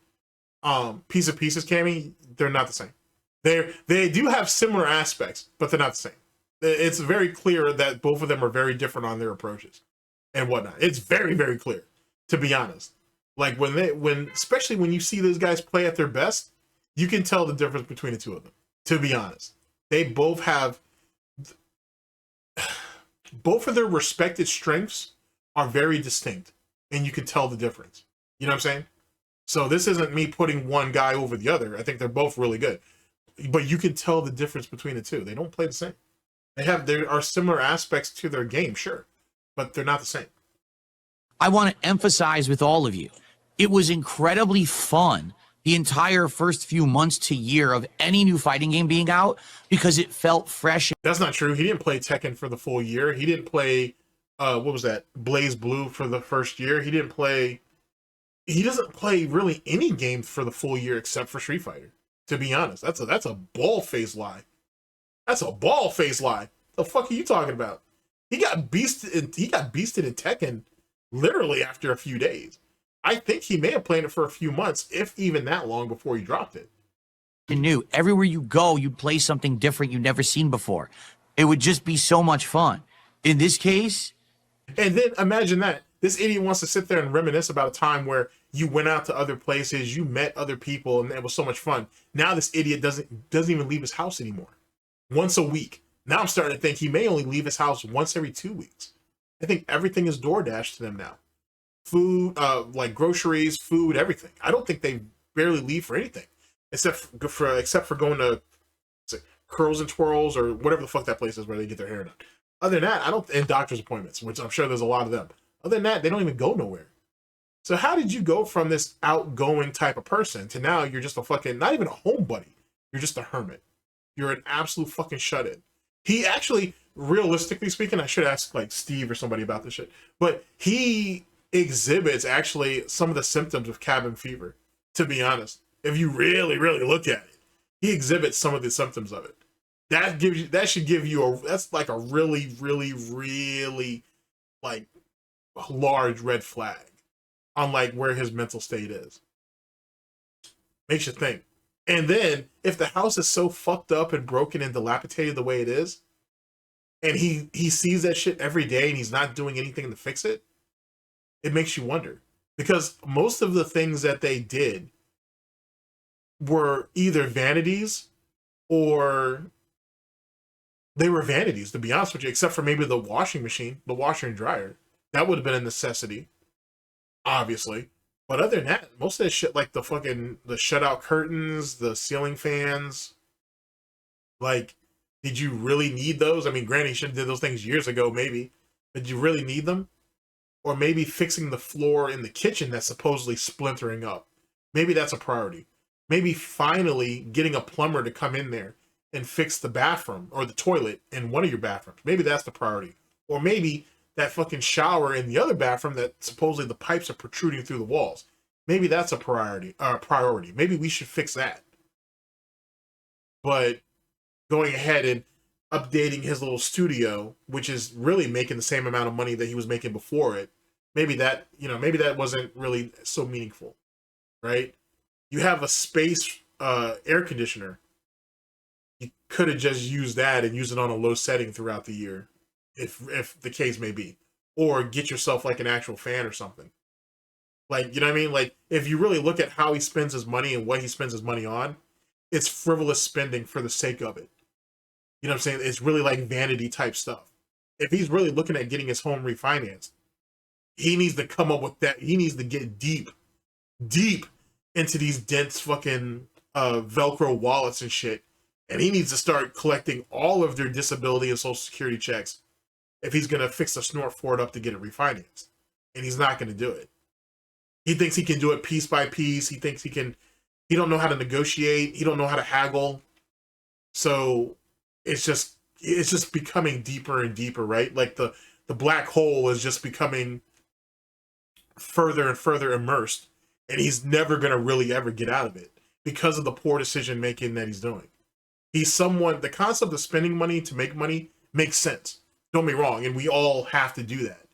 Piece of Pieces Cammy, they're not the same. They do have similar aspects, but they're not the same. It's very clear that both of them are very different on their approaches and whatnot. It's very, very clear, to be honest. Like especially when you see those guys play at their best, you can tell the difference between the two of them, to be honest. They both have, both of their respected strengths are very distinct, and you can tell the difference. You know what I'm saying? So this isn't me putting one guy over the other. I think they're both really good. But you can tell the difference between the two. They don't play the same. There are similar aspects to their game, sure, but they're not the same. I want to emphasize with all of you, it was incredibly fun the entire first few months to year of any new fighting game being out because it felt fresh. That's not true. He didn't play Tekken for the full year. He didn't play, what was that? Blaze Blue for the first year. He doesn't play really any game for the full year except for Street Fighter, to be honest. That's a bald-faced lie. That's a bald-faced lie. The fuck are you talking about? He got beasted in Tekken literally after a few days. I think he may have played it for a few months, if even that long, before he dropped it. New. Everywhere you go, you'd play something different you'd never seen before. It would just be so much fun. In this case, and then imagine that this idiot wants to sit there and reminisce about a time where you went out to other places, you met other people, and it was so much fun. Now this idiot doesn't even leave his house anymore. Once a week. Now I'm starting to think he may only leave his house once every 2 weeks. I think everything is DoorDash to them now. Food, like groceries, food, everything. I don't think they barely leave for anything, except for going to Curls and Twirls or whatever the fuck that place is where they get their hair done. Other than that, and doctor's appointments, which I'm sure there's a lot of them. Other than that, they don't even go nowhere. So how did you go from this outgoing type of person to now you're just a fucking, not even a homebody, you're just a hermit. You're an absolute fucking shut-in. He actually, realistically speaking, I should ask like Steve or somebody about this shit, but he exhibits actually some of the symptoms of cabin fever, to be honest. If you really, really look at it, he exhibits some of the symptoms of it. That's like a really, really, really like large red flag on like where his mental state is. Makes you think. And then if the house is so fucked up and broken and dilapidated the way it is, and he sees that shit every day and he's not doing anything to fix it, it makes you wonder. Because most of the things that they did were either vanities or they were vanities, to be honest with you, except for maybe the washing machine, the washer and dryer. That would have been a necessity, obviously. But other than that, most of that shit, like the shutout curtains, the ceiling fans, like, did you really need those? I mean, granted, you should have did those things years ago, maybe. Did you really need them? Or maybe fixing the floor in the kitchen that's supposedly splintering up. Maybe that's a priority. Maybe finally getting a plumber to come in there and fix the bathroom or the toilet in one of your bathrooms. Maybe that's the priority. Or maybe that fucking shower in the other bathroom that supposedly the pipes are protruding through the walls. maybe that's a priority. Maybe we should fix that. But going ahead and updating his little studio, which is really making the same amount of money that he was making before it, maybe that, maybe that wasn't really so meaningful, right? You have a space air conditioner. You could have just used that and used it on a low setting throughout the year, if the case may be, or get yourself like an actual fan or something. Like, you know what I mean? Like, if you really look at how he spends his money and what he spends his money on, it's frivolous spending for the sake of it. You know what I'm saying? It's really like vanity type stuff. If he's really looking at getting his home refinanced, he needs to come up with that. He needs to get deep into these dense fucking Velcro wallets and shit. And he needs to start collecting all of their disability and social security checks if he's going to fix the Snort Ford up to get it refinanced. And he's not going to do it. He thinks he can do it piece by piece. He thinks he don't know how to negotiate. He don't know how to haggle. So it's just becoming deeper and deeper, right? Like the black hole is just becoming further and further immersed, and he's never going to really ever get out of it because of the poor decision making that he's doing. The concept of spending money to make money makes sense. Don't be wrong, and we all have to do that.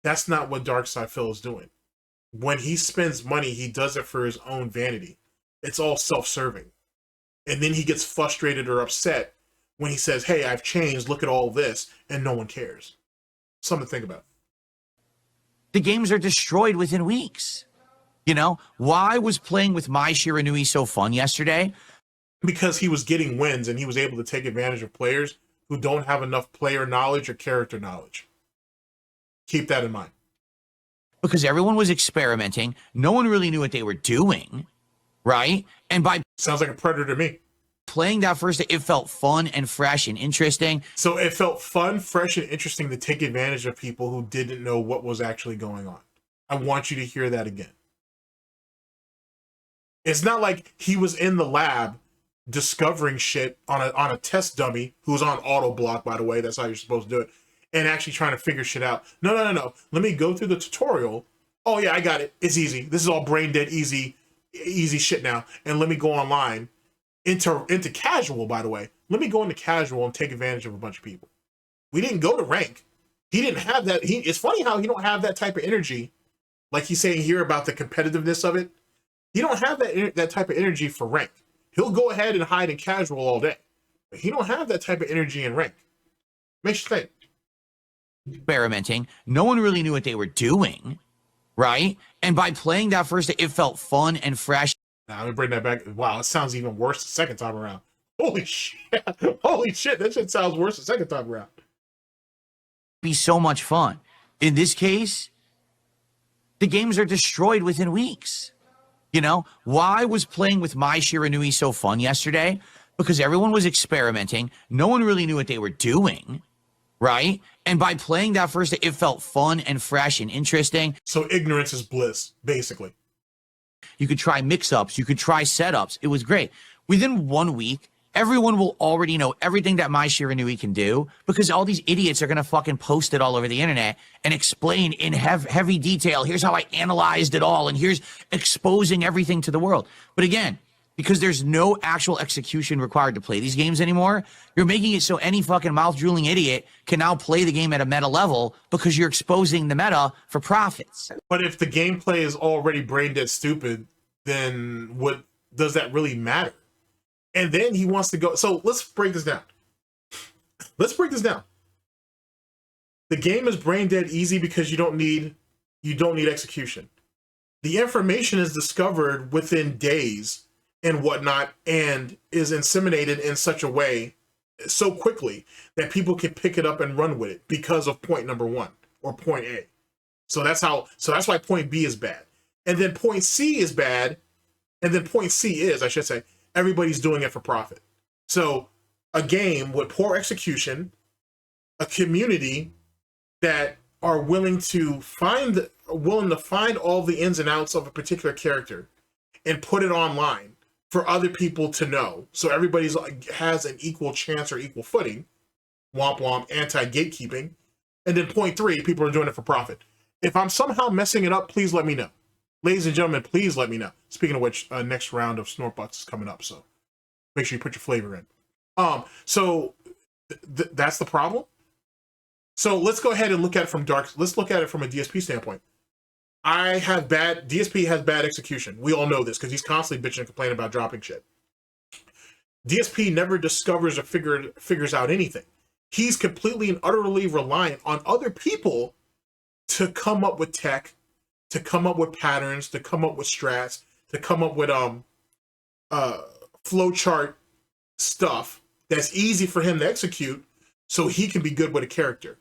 That's not what Darkside Phil is doing. When he spends money, he does it for his own vanity. It's all self-serving. And then he gets frustrated or upset when he says, hey, I've changed, look at all this, and no one cares. Something to think about. The games are destroyed within weeks. Why was playing with Mai Shiranui so fun yesterday? Because he was getting wins and he was able to take advantage of players who don't have enough player knowledge or character knowledge. Keep that in mind. Because everyone was experimenting. No one really knew what they were doing, right? And by sounds like a predator to me. Playing that first day, it felt fun and fresh and interesting. So it felt fun, fresh, and interesting to take advantage of people who didn't know what was actually going on. I want you to hear that again. It's not like he was in the lab discovering shit on a test dummy who was on auto block, by the way. That's how you're supposed to do it. And actually trying to figure shit out. No. Let me go through the tutorial. Oh yeah, I got it. It's easy. This is all brain dead easy shit now. And let me go online into casual, by the way. Let me go into casual and take advantage of a bunch of people. We didn't go to rank. He didn't have that. It's funny how he don't have that type of energy. Like he's saying here about the competitiveness of it. He don't have that type of energy for rank. He'll go ahead and hide in casual all day. But he don't have that type of energy in rank. Makes you think. Experimenting. No one really knew what they were doing, right? And by playing that first day, it felt fun and fresh. Now, let me bring that back. Wow, it sounds even worse the second time around. Holy shit. Holy shit, that shit sounds worse the second time around. Be so much fun. In this case, the games are destroyed within weeks. Why was playing with Mai Shiranui so fun yesterday? Because everyone was experimenting. No one really knew what they were doing, right? And by playing that first day, it felt fun and fresh and interesting. So ignorance is bliss, basically. You could try mix-ups. You could try setups. It was great. Within 1 week, everyone will already know everything that Mai Shiranui can do because all these idiots are going to fucking post it all over the internet and explain in heavy detail, here's how I analyzed it all, and here's exposing everything to the world. But again, because there's no actual execution required to play these games anymore, you're making it so any fucking mouth-drooling idiot can now play the game at a meta level because you're exposing the meta for profits. But if the gameplay is already brain dead stupid, then what does that really matter? And then he wants to go. So let's break this down. The game is brain dead easy because you don't need execution. The information is discovered within days and whatnot, and is inseminated in such a way so quickly that people can pick it up and run with it because of point number 1 or point A. So that's why point B is bad. And then point C is bad. And then point C is, I should say, everybody's doing it for profit. So a game with poor execution, a community that are willing to find all the ins and outs of a particular character and put it online for other people to know. So everybody has an equal chance or equal footing. Womp womp, anti-gatekeeping. And then point 3, people are doing it for profit. If I'm somehow messing it up, please let me know. Ladies and gentlemen, please let me know. Speaking of which, next round of SnortBucks is coming up, so make sure you put your flavor in. So that's the problem. So let's go ahead and look at it from let's look at it from a DSP standpoint. DSP has bad execution. We all know this because he's constantly bitching and complaining about dropping shit. DSP never discovers or figures out anything. He's completely and utterly reliant on other people to come up with tech, to come up with patterns, to come up with strats, to come up with flowchart stuff that's easy for him to execute so he can be good with a character.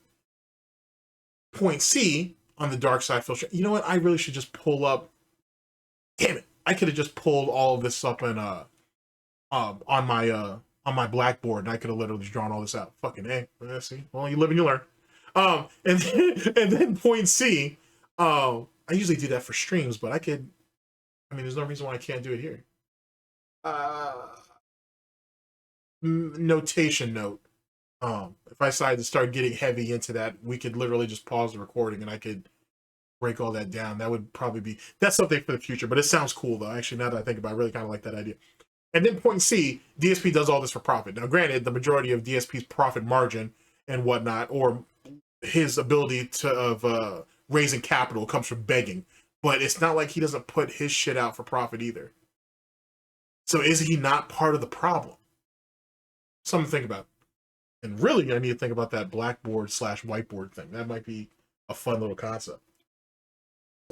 Point C on the dark side filter. You know what? I really should just pull up. Damn it! I could have just pulled all of this up and on my blackboard, and I could have literally just drawn all this out. Fucking A. See, well, you live and you learn. And then point C. I usually do that for streams, but I mean, there's no reason why I can't do it here. Notation note. If I decide to start getting heavy into that, we could literally just pause the recording and I could break all that down. That would probably be, that's something for the future, but it sounds cool though. Actually, now that I think about it, I really kind of like that idea. And then point C, DSP does all this for profit. Now, granted, the majority of DSP's profit margin and whatnot, or his ability of raising capital comes from begging, but it's not like he doesn't put his shit out for profit either. So is he not part of the problem? Something to think about. And really, I need to think about that blackboard / whiteboard thing. That might be a fun little concept.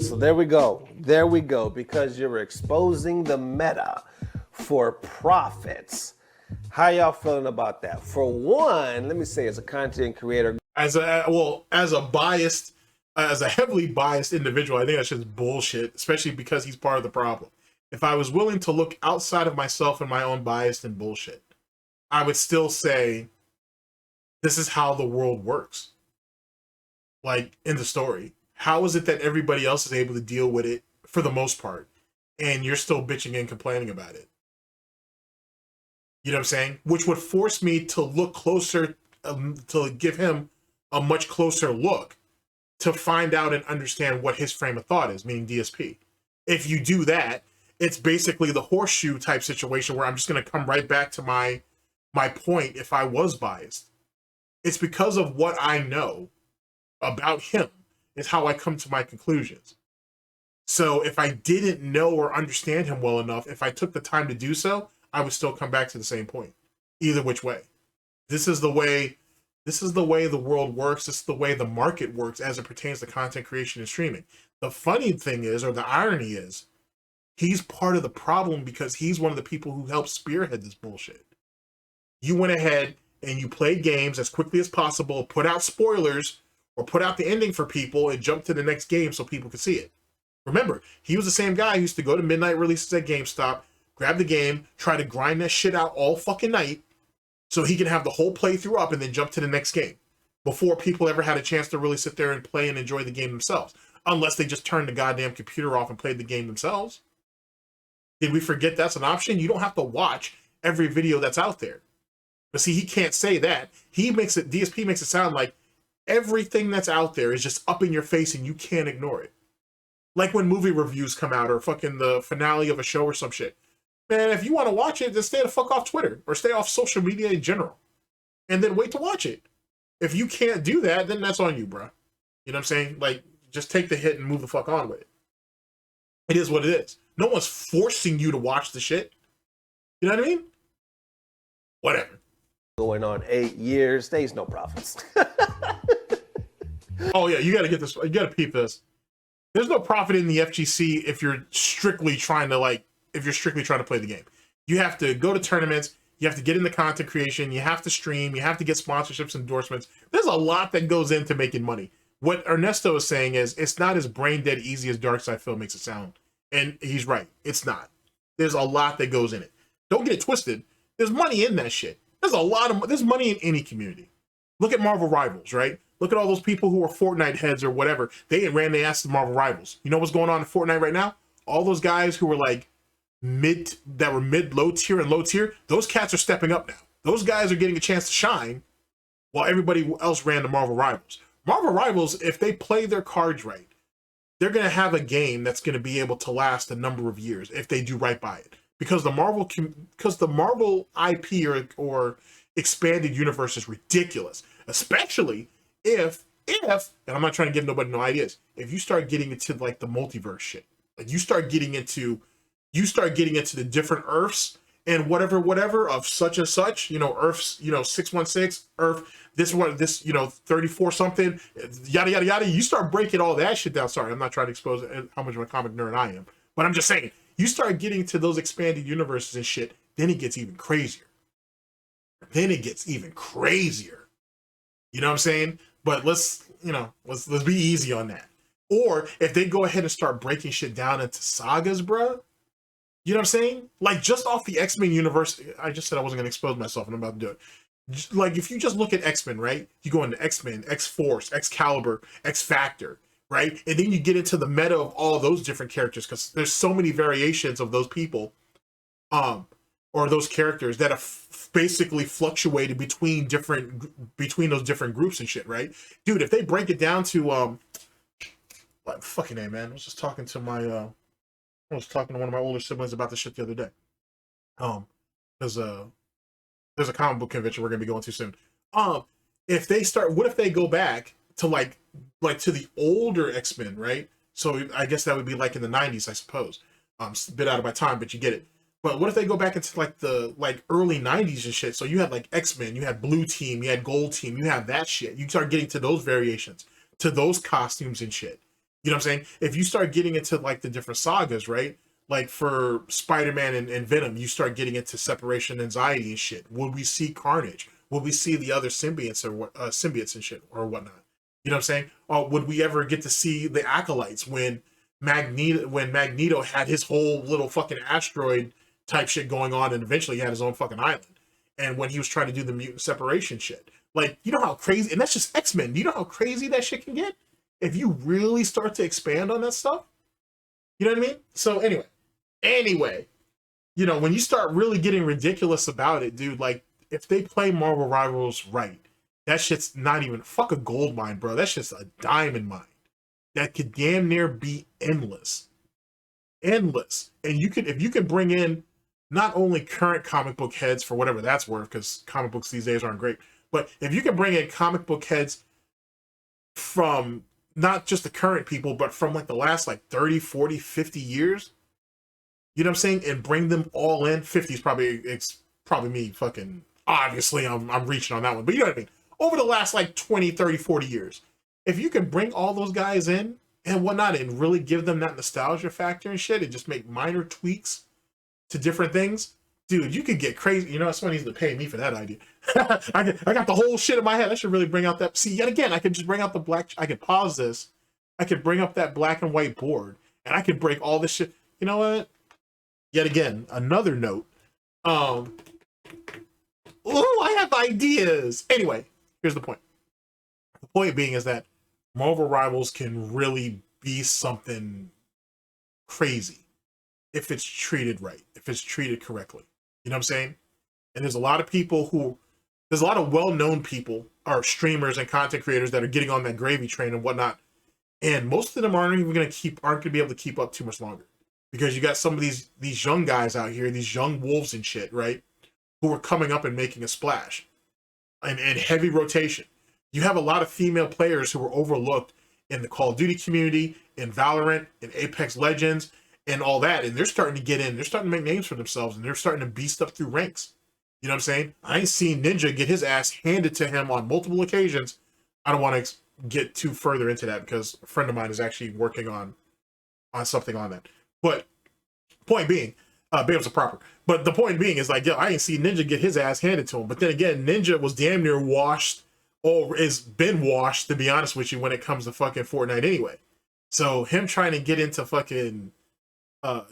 So there we go. There we go. Because you're exposing the meta for profits. How y'all feeling about that? For one, let me say, as a content creator, as a heavily biased individual, I think that's just bullshit, especially because he's part of the problem. If I was willing to look outside of myself and my own bias and bullshit, I would still say this is how the world works. Like in the story, how is it that everybody else is able to deal with it for the most part, and you're still bitching and complaining about it? You know what I'm saying? Which would force me to look closer, to give him a much closer look to find out and understand what his frame of thought is, meaning DSP. If you do that, it's basically the horseshoe type situation where I'm just going to come right back to my point if I was biased. It's because of what I know about him is how I come to my conclusions. So if I didn't know or understand him well enough, if I took the time to do so, I would still come back to the same point, either which way. This is the way the world works. This is the way the market works as it pertains to content creation and streaming. The funny thing is, or the irony is, he's part of the problem because he's one of the people who helped spearhead this bullshit. You went ahead and you played games as quickly as possible, put out spoilers, or put out the ending for people and jump to the next game so people could see it. Remember, he was the same guy who used to go to midnight releases at GameStop, grab the game, try to grind that shit out all fucking night so he can have the whole playthrough up and then jump to the next game before people ever had a chance to really sit there and play and enjoy the game themselves, unless they just turned the goddamn computer off and played the game themselves. Did we forget that's an option? You don't have to watch every video that's out there. But see, he can't say that. DSP makes it sound like everything that's out there is just up in your face and you can't ignore it. Like when movie reviews come out or fucking the finale of a show or some shit. Man, if you want to watch it, just stay the fuck off Twitter or stay off social media in general. And then wait to watch it. If you can't do that, then that's on you, bro. You know what I'm saying? Like, just take the hit and move the fuck on with it. It is what it is. No one's forcing you to watch the shit. You know what I mean? Whatever. going on 8 years, there's no profits. Oh yeah, you gotta get this, you gotta peep this. There's no profit in the FGC if you're strictly trying to play the game. You have to go to tournaments, you have to get into content creation, you have to stream, you have to get sponsorships, endorsements. There's a lot that goes into making money. What Ernesto is saying is it's not as brain dead easy as Dark Side Phil makes it sound. And he's right, it's not. There's a lot that goes in it. Don't get it twisted. There's money in that shit. There's money in any community. Look at Marvel Rivals, right? Look at all those people who are Fortnite heads or whatever. They ran their ass to Marvel Rivals. You know what's going on in Fortnite right now? All those guys who were like mid, low tier and low tier, those cats are stepping up now. Those guys are getting a chance to shine while everybody else ran to Marvel Rivals. Marvel Rivals, if they play their cards right, they're going to have a game that's going to be able to last a number of years if they do right by it. Because the Marvel IP or expanded universe is ridiculous, especially if and I'm not trying to give nobody no ideas. If you start getting into like the multiverse shit, like you start getting into the different Earths and whatever of such and such, Earth's, 616, Earth, this one, this, 34 something, yada, yada, yada. You start breaking all that shit down. Sorry, I'm not trying to expose how much of a comic nerd I am, but I'm just saying, you start getting to those expanded universes and shit, then it gets even crazier. You know what I'm saying? But let's be easy on that. Or if they go ahead and start breaking shit down into sagas, bruh, you know what I'm saying? Like, just off the X-Men universe, I just said I wasn't going to expose myself, and I'm about to do it. Like, if you just look at X-Men, right? You go into X-Men, X-Force, Excalibur, X-Factor, right? And then you get into the meta of all those different characters, because there's so many variations of those people, or those characters that have basically fluctuated between those different groups and shit, right? Dude, if they break it down to, what fucking name, man? I was just talking to my, I was talking to one of my older siblings about this shit the other day. There's a comic book convention we're gonna be going to soon. What if they go back to like to the older X-Men, right? So I guess that would be like in the 90s, I suppose. It's a bit out of my time, but you get it. But what if they go back into like the early 90s and shit? So you had like X-Men, you had Blue Team, you had Gold Team, you have that shit. You start getting to those variations, to those costumes and shit. You know what I'm saying? If you start getting into like the different sagas, right? Like for Spider-Man and Venom, you start getting into separation anxiety and shit. Would we see Carnage? Would we see the other symbiotes and shit or whatnot? You know what I'm saying? Or would we ever get to see the Acolytes when Magneto had his whole little fucking asteroid type shit going on, and eventually he had his own fucking island? And when he was trying to do the mutant separation shit, like, you know how crazy, and that's just X-Men. Do you know how crazy that shit can get if you really start to expand on that stuff? You know what I mean? So anyway, when you start really getting ridiculous about it, dude, like, if they play Marvel Rivals right, that shit's not even fuck a gold mine, bro. That's just a diamond mine that could damn near be endless. And if you could bring in not only current comic book heads for whatever that's worth, because comic books these days aren't great, but if you can bring in comic book heads from not just the current people, but from like the last 30, 40, 50 years, you know what I'm saying? And bring them all in. 50 is probably me fucking, obviously I'm reaching on that one, but you know what I mean? Over the last 20, 30, 40 years, if you can bring all those guys in and whatnot and really give them that nostalgia factor and shit and just make minor tweaks to different things, dude, you could get crazy. Someone needs to pay me for that idea. I got the whole shit in my head. I should really bring out that. See, yet again, I could just bring out the black. I could pause this. I could bring up that black and white board, and I could break all this shit. You know what? Yet again, another note. I have ideas. Anyway, here's the point. The point being is that Marvel Rivals can really be something crazy if it's treated right, if it's treated correctly. You know what I'm saying? And there's a lot of well-known people, or streamers and content creators, that are getting on that gravy train and whatnot. And most of them aren't going to be able to keep up too much longer, because you got some of these young guys out here, these young wolves and shit, right? Who are coming up and making a splash and heavy rotation. You have a lot of female players who were overlooked in the Call of Duty community, in Valorant, in Apex Legends, and all that. And they're starting to get in. They're starting to make names for themselves, and they're starting to beast up through ranks. You know what I'm saying? I ain't seen Ninja get his ass handed to him on multiple occasions. I don't want to get too further into that, because a friend of mine is actually working on something on that. But point being, Bam's a proper. But the point being is I ain't seen Ninja get his ass handed to him. But then again, Ninja was damn near washed, or has been washed, to be honest with you, when it comes to fucking Fortnite anyway. So him trying to get into fucking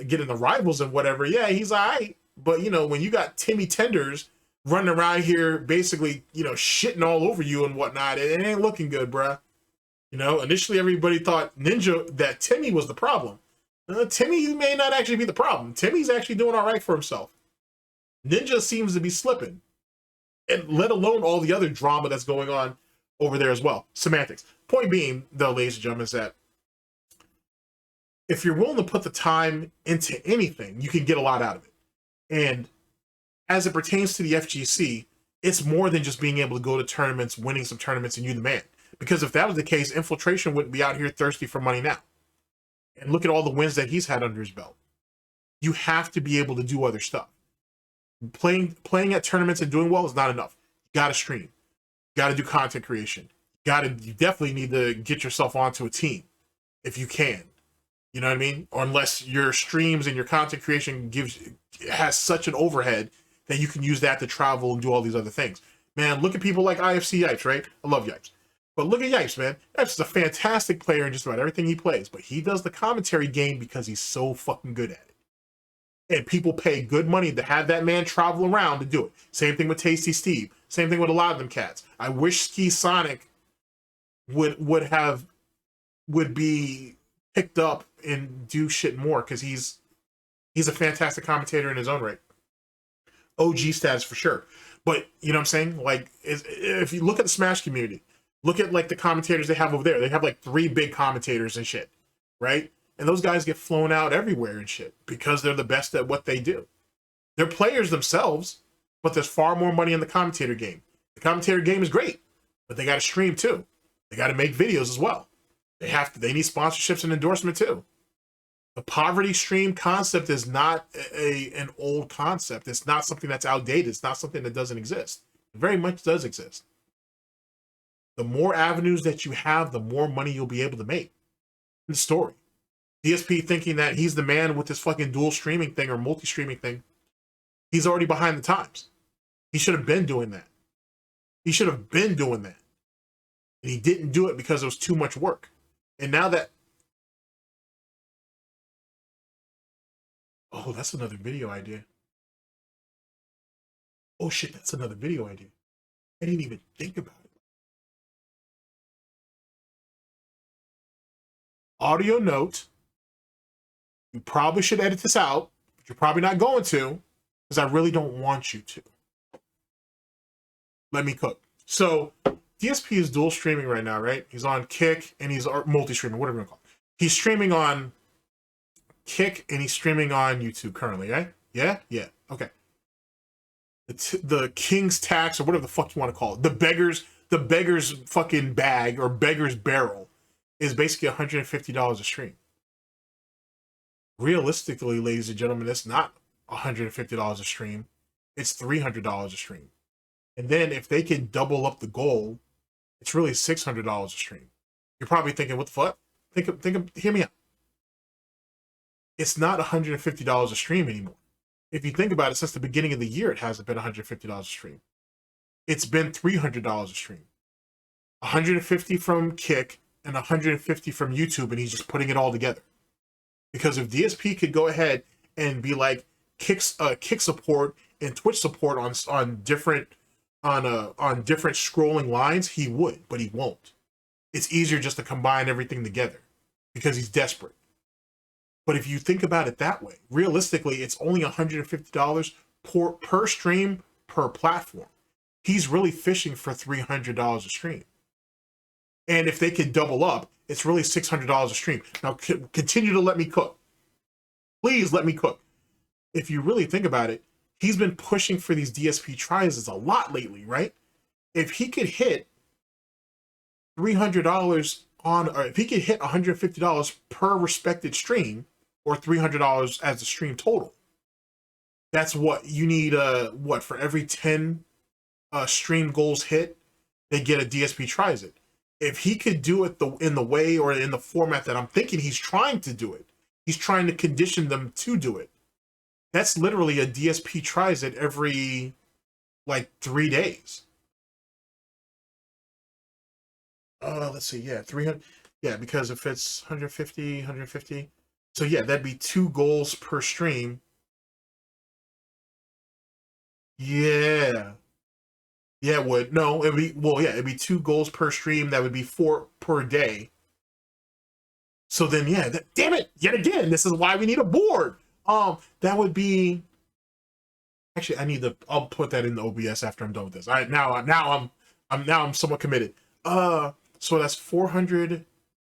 get in the Rivals and whatever, yeah, he's alright. But when you got Timmy Tenders running around here basically, shitting all over you and whatnot, it ain't looking good, bruh. Initially everybody thought that Timmy was the problem. Timmy may not actually be the problem. Timmy's actually doing all right for himself. Ninja seems to be slipping. And let alone all the other drama that's going on over there as well. Semantics. Point being, though, ladies and gentlemen, is that if you're willing to put the time into anything, you can get a lot out of it. And as it pertains to the FGC, it's more than just being able to go to tournaments, winning some tournaments, and you the man. Because if that was the case, Infiltration wouldn't be out here thirsty for money now. And look at all the wins that he's had under his belt. You have to be able to do other stuff. Playing at tournaments and doing well is not enough. You got to stream. You got to do content creation. You definitely need to get yourself onto a team if you can. You know what I mean? Or unless your streams and your content creation has such an overhead that you can use that to travel and do all these other things. Man, look at people like IFC Yipes, right? I love Yipes. But look at Yipes, man. Yipes is a fantastic player in just about everything he plays. But he does the commentary game because he's so fucking good at it. And people pay good money to have that man travel around to do it. Same thing with Tasty Steve. Same thing with a lot of them cats. I wish Ski Sonic would be picked up and do shit more, because he's a fantastic commentator in his own right. OG status for sure. But you know what I'm saying? Like, if you look at the Smash community, look at like the commentators they have over there. They have like 3 big commentators and shit, right? And those guys get flown out everywhere and shit because they're the best at what they do. They're players themselves, but there's far more money in the commentator game. The commentator game is great, but they got to stream too. They got to make videos as well. They need sponsorships and endorsement too. The poverty stream concept is not an old concept. It's not something that's outdated. It's not something that doesn't exist. It very much does exist. The more avenues that you have, the more money you'll be able to make. In the story. DSP thinking that he's the man with this fucking dual streaming thing or multi-streaming thing. He's already behind the times. He should have been doing that. And he didn't do it because it was too much work. And now that... Oh, that's another video idea. Oh shit, that's another video idea. I didn't even think about it. Audio note. You probably should edit this out, but you're probably not going to, because I really don't want you to. Let me cook. So, DSP is dual streaming right now, right? He's on Kick and he's multi-streaming, whatever you want to call it. He's streaming on Kick and he's streaming on YouTube currently, right? Yeah? Yeah. Okay. The King's Tax, or whatever the fuck you want to call it. The beggar's fucking bag, or beggar's barrel, is basically $150 a stream. Realistically, ladies and gentlemen, it's not $150 a stream. It's $300 a stream. And then if they can double up the goal, it's really $600 a stream. You're probably thinking, what the fuck? Hear me out. It's not $150 a stream anymore. If you think about it, since the beginning of the year, it hasn't been $150 a stream. It's been $300 a stream. $150 from Kick and $150 from YouTube, and he's just putting it all together. Because if DSP could go ahead and be like Kick support and Twitch support on different scrolling lines, he would, but he won't. It's easier just to combine everything together because he's desperate. But if you think about it that way, realistically, it's only $150 per stream per platform. He's really fishing for $300 a stream. And if they could double up, it's really $600 a stream. Now, continue to let me cook. Please let me cook. If you really think about it, he's been pushing for these DSP tries a lot lately, right? If he could hit $300 or if he could hit $150 per respected stream, or $300 as the stream total, that's what you need. What, for every 10 stream goals hit, they get a DSP tries it. If he could do it in the way or in the format that I'm thinking he's trying to do it, he's trying to condition them to do it. That's literally a DSP tries it every like 3 days. Let's see. Yeah, 300. Yeah, because if it's 150. So yeah, that'd be 2 goals per stream. Yeah. Yeah, it would. No, it'd be 2 goals per stream. That would be 4 per day. So then, yeah, damn it, yet again, this is why we need a board. That would be, actually, I'll put that in the OBS after I'm done with this. All right, now I'm somewhat committed. So that's 400.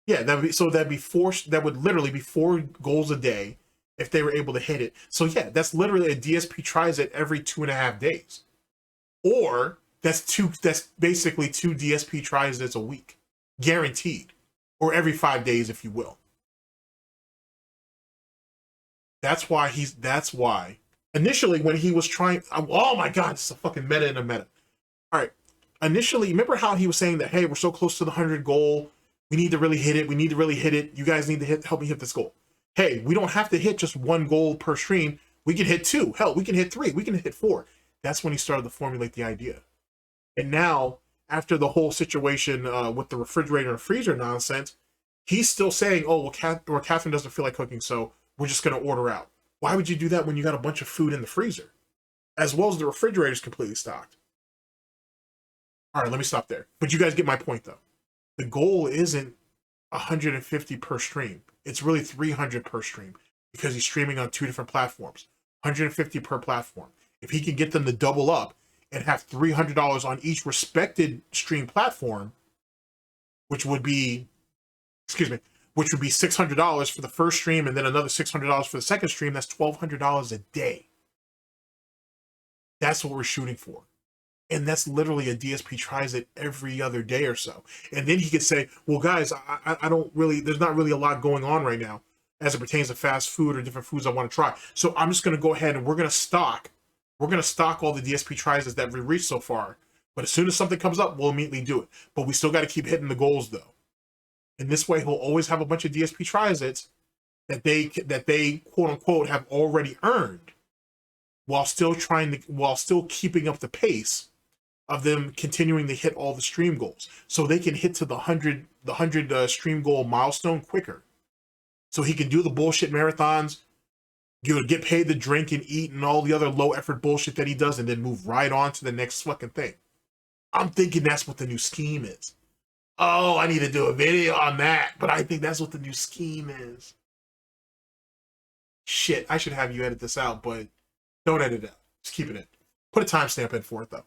Yeah, that would literally be 4 goals a day if they were able to hit it. So yeah, that's literally a DSP tries it every 2.5 days. Or that's basically 2 DSP tries a week. Guaranteed. Or every 5 days, if you will. That's why initially when he was trying, oh my God, it's a fucking meta in a meta. All right. Initially, remember how he was saying that, hey, we're so close to the 100 goal. We need to really hit it. We need to really hit it. You guys need to help me hit this goal. Hey, we don't have to hit just 1 goal per stream. We can hit 2. Hell, we can hit 3. We can hit 4. That's when he started to formulate the idea. And now, after the whole situation with the refrigerator and freezer nonsense, he's still saying, oh, well, Catherine doesn't feel like cooking, so we're just going to order out. Why would you do that when you got a bunch of food in the freezer? As well as the refrigerator's completely stocked. All right, let me stop there. But you guys get my point, though. The goal isn't 150 per stream. It's really 300 per stream because he's streaming on 2 different platforms. 150 per platform. If he can get them to double up and have $300 on each respected stream platform, which would be $600 for the first stream and then another $600 for the second stream, that's $1,200 a day. That's what we're shooting for. And that's literally a DSP tries it every other day or so. And then he could say, well, guys, I don't really, there's not really a lot going on right now as it pertains to fast food or different foods I want to try. So I'm just going to go ahead and we're going to stock all the DSP tries that we've reached so far. But as soon as something comes up, we'll immediately do it. But we still got to keep hitting the goals, though. And this way, he'll always have a bunch of DSP tries that they quote unquote have already earned, while still keeping up the pace of them continuing to hit all the stream goals, so they can hit to the 100 stream goal milestone quicker. So he can do the bullshit marathons, get paid to drink and eat and all the other low effort bullshit that he does, and then move right on to the next fucking thing. I'm thinking that's what the new scheme is. Oh, I need to do a video on that, but I think that's what the new scheme is. Shit, I should have you edit this out, but don't edit it out. Just keep it in. Put a timestamp in for it, though.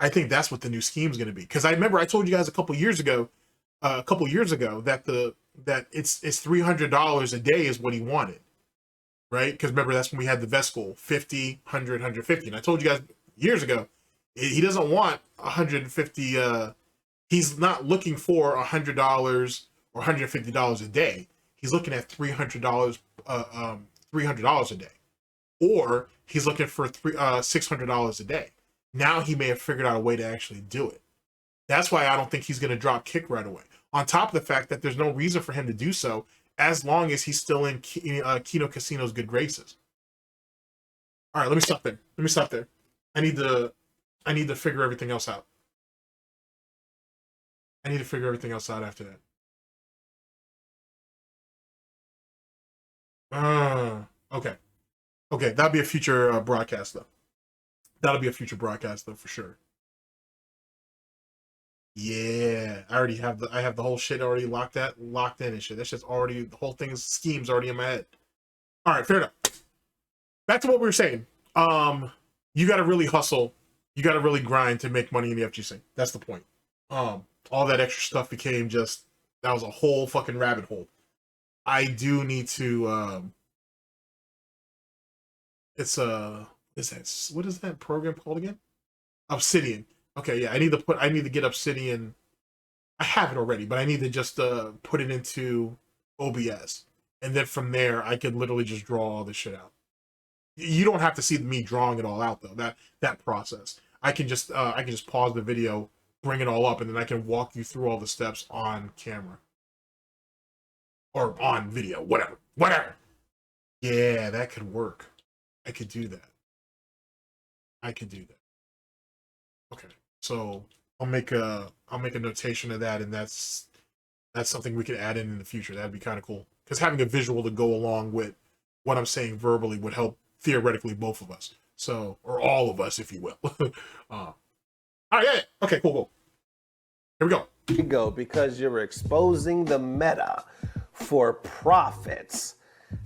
I think that's what the new scheme is going to be. Because I remember I told you guys a couple years ago that it's $300 a day is what he wanted, right? Because remember, that's when we had the vest goal, 50, 100, 150. And I told you guys years ago, he doesn't want 150. He's not looking for $100 or $150 a day. He's looking at $300 a day, or he's looking for $600 a day. Now he may have figured out a way to actually do it. That's why I don't think he's going to drop kick right away. On top of the fact that there's no reason for him to do so, as long as he's still in Kino Casino's good graces. All right, let me stop there. I need to figure everything else out. I need to figure everything else out after that. Okay, that'll be a future broadcast, though. For sure. Yeah, I have the whole shit already locked in and shit. That's just already, the whole scheme's already in my head. All right, fair enough. Back to what we were saying. You got to really hustle. You got to really grind to make money in the FGC. That's the point. All that extra stuff became just, that was a whole fucking rabbit hole. I do need to, what is that program called again? Obsidian. Okay, yeah, I need to get Obsidian. I have it already, but I need to just put it into OBS. And then from there, I can literally just draw all this shit out. You don't have to see me drawing it all out, though, that process. I can just pause the video, bring it all up, and then I can walk you through all the steps on camera. Or on video, whatever. Yeah, that could work. I could do that. Okay, so I'll make a notation of that, and that's something we could add in the future. That'd be kind of cool, because having a visual to go along with what I'm saying verbally would help theoretically both of us. So, or all of us, if you will. All right, yeah. Okay, cool. Here we go. Here we go, because you're exposing the meta for profits.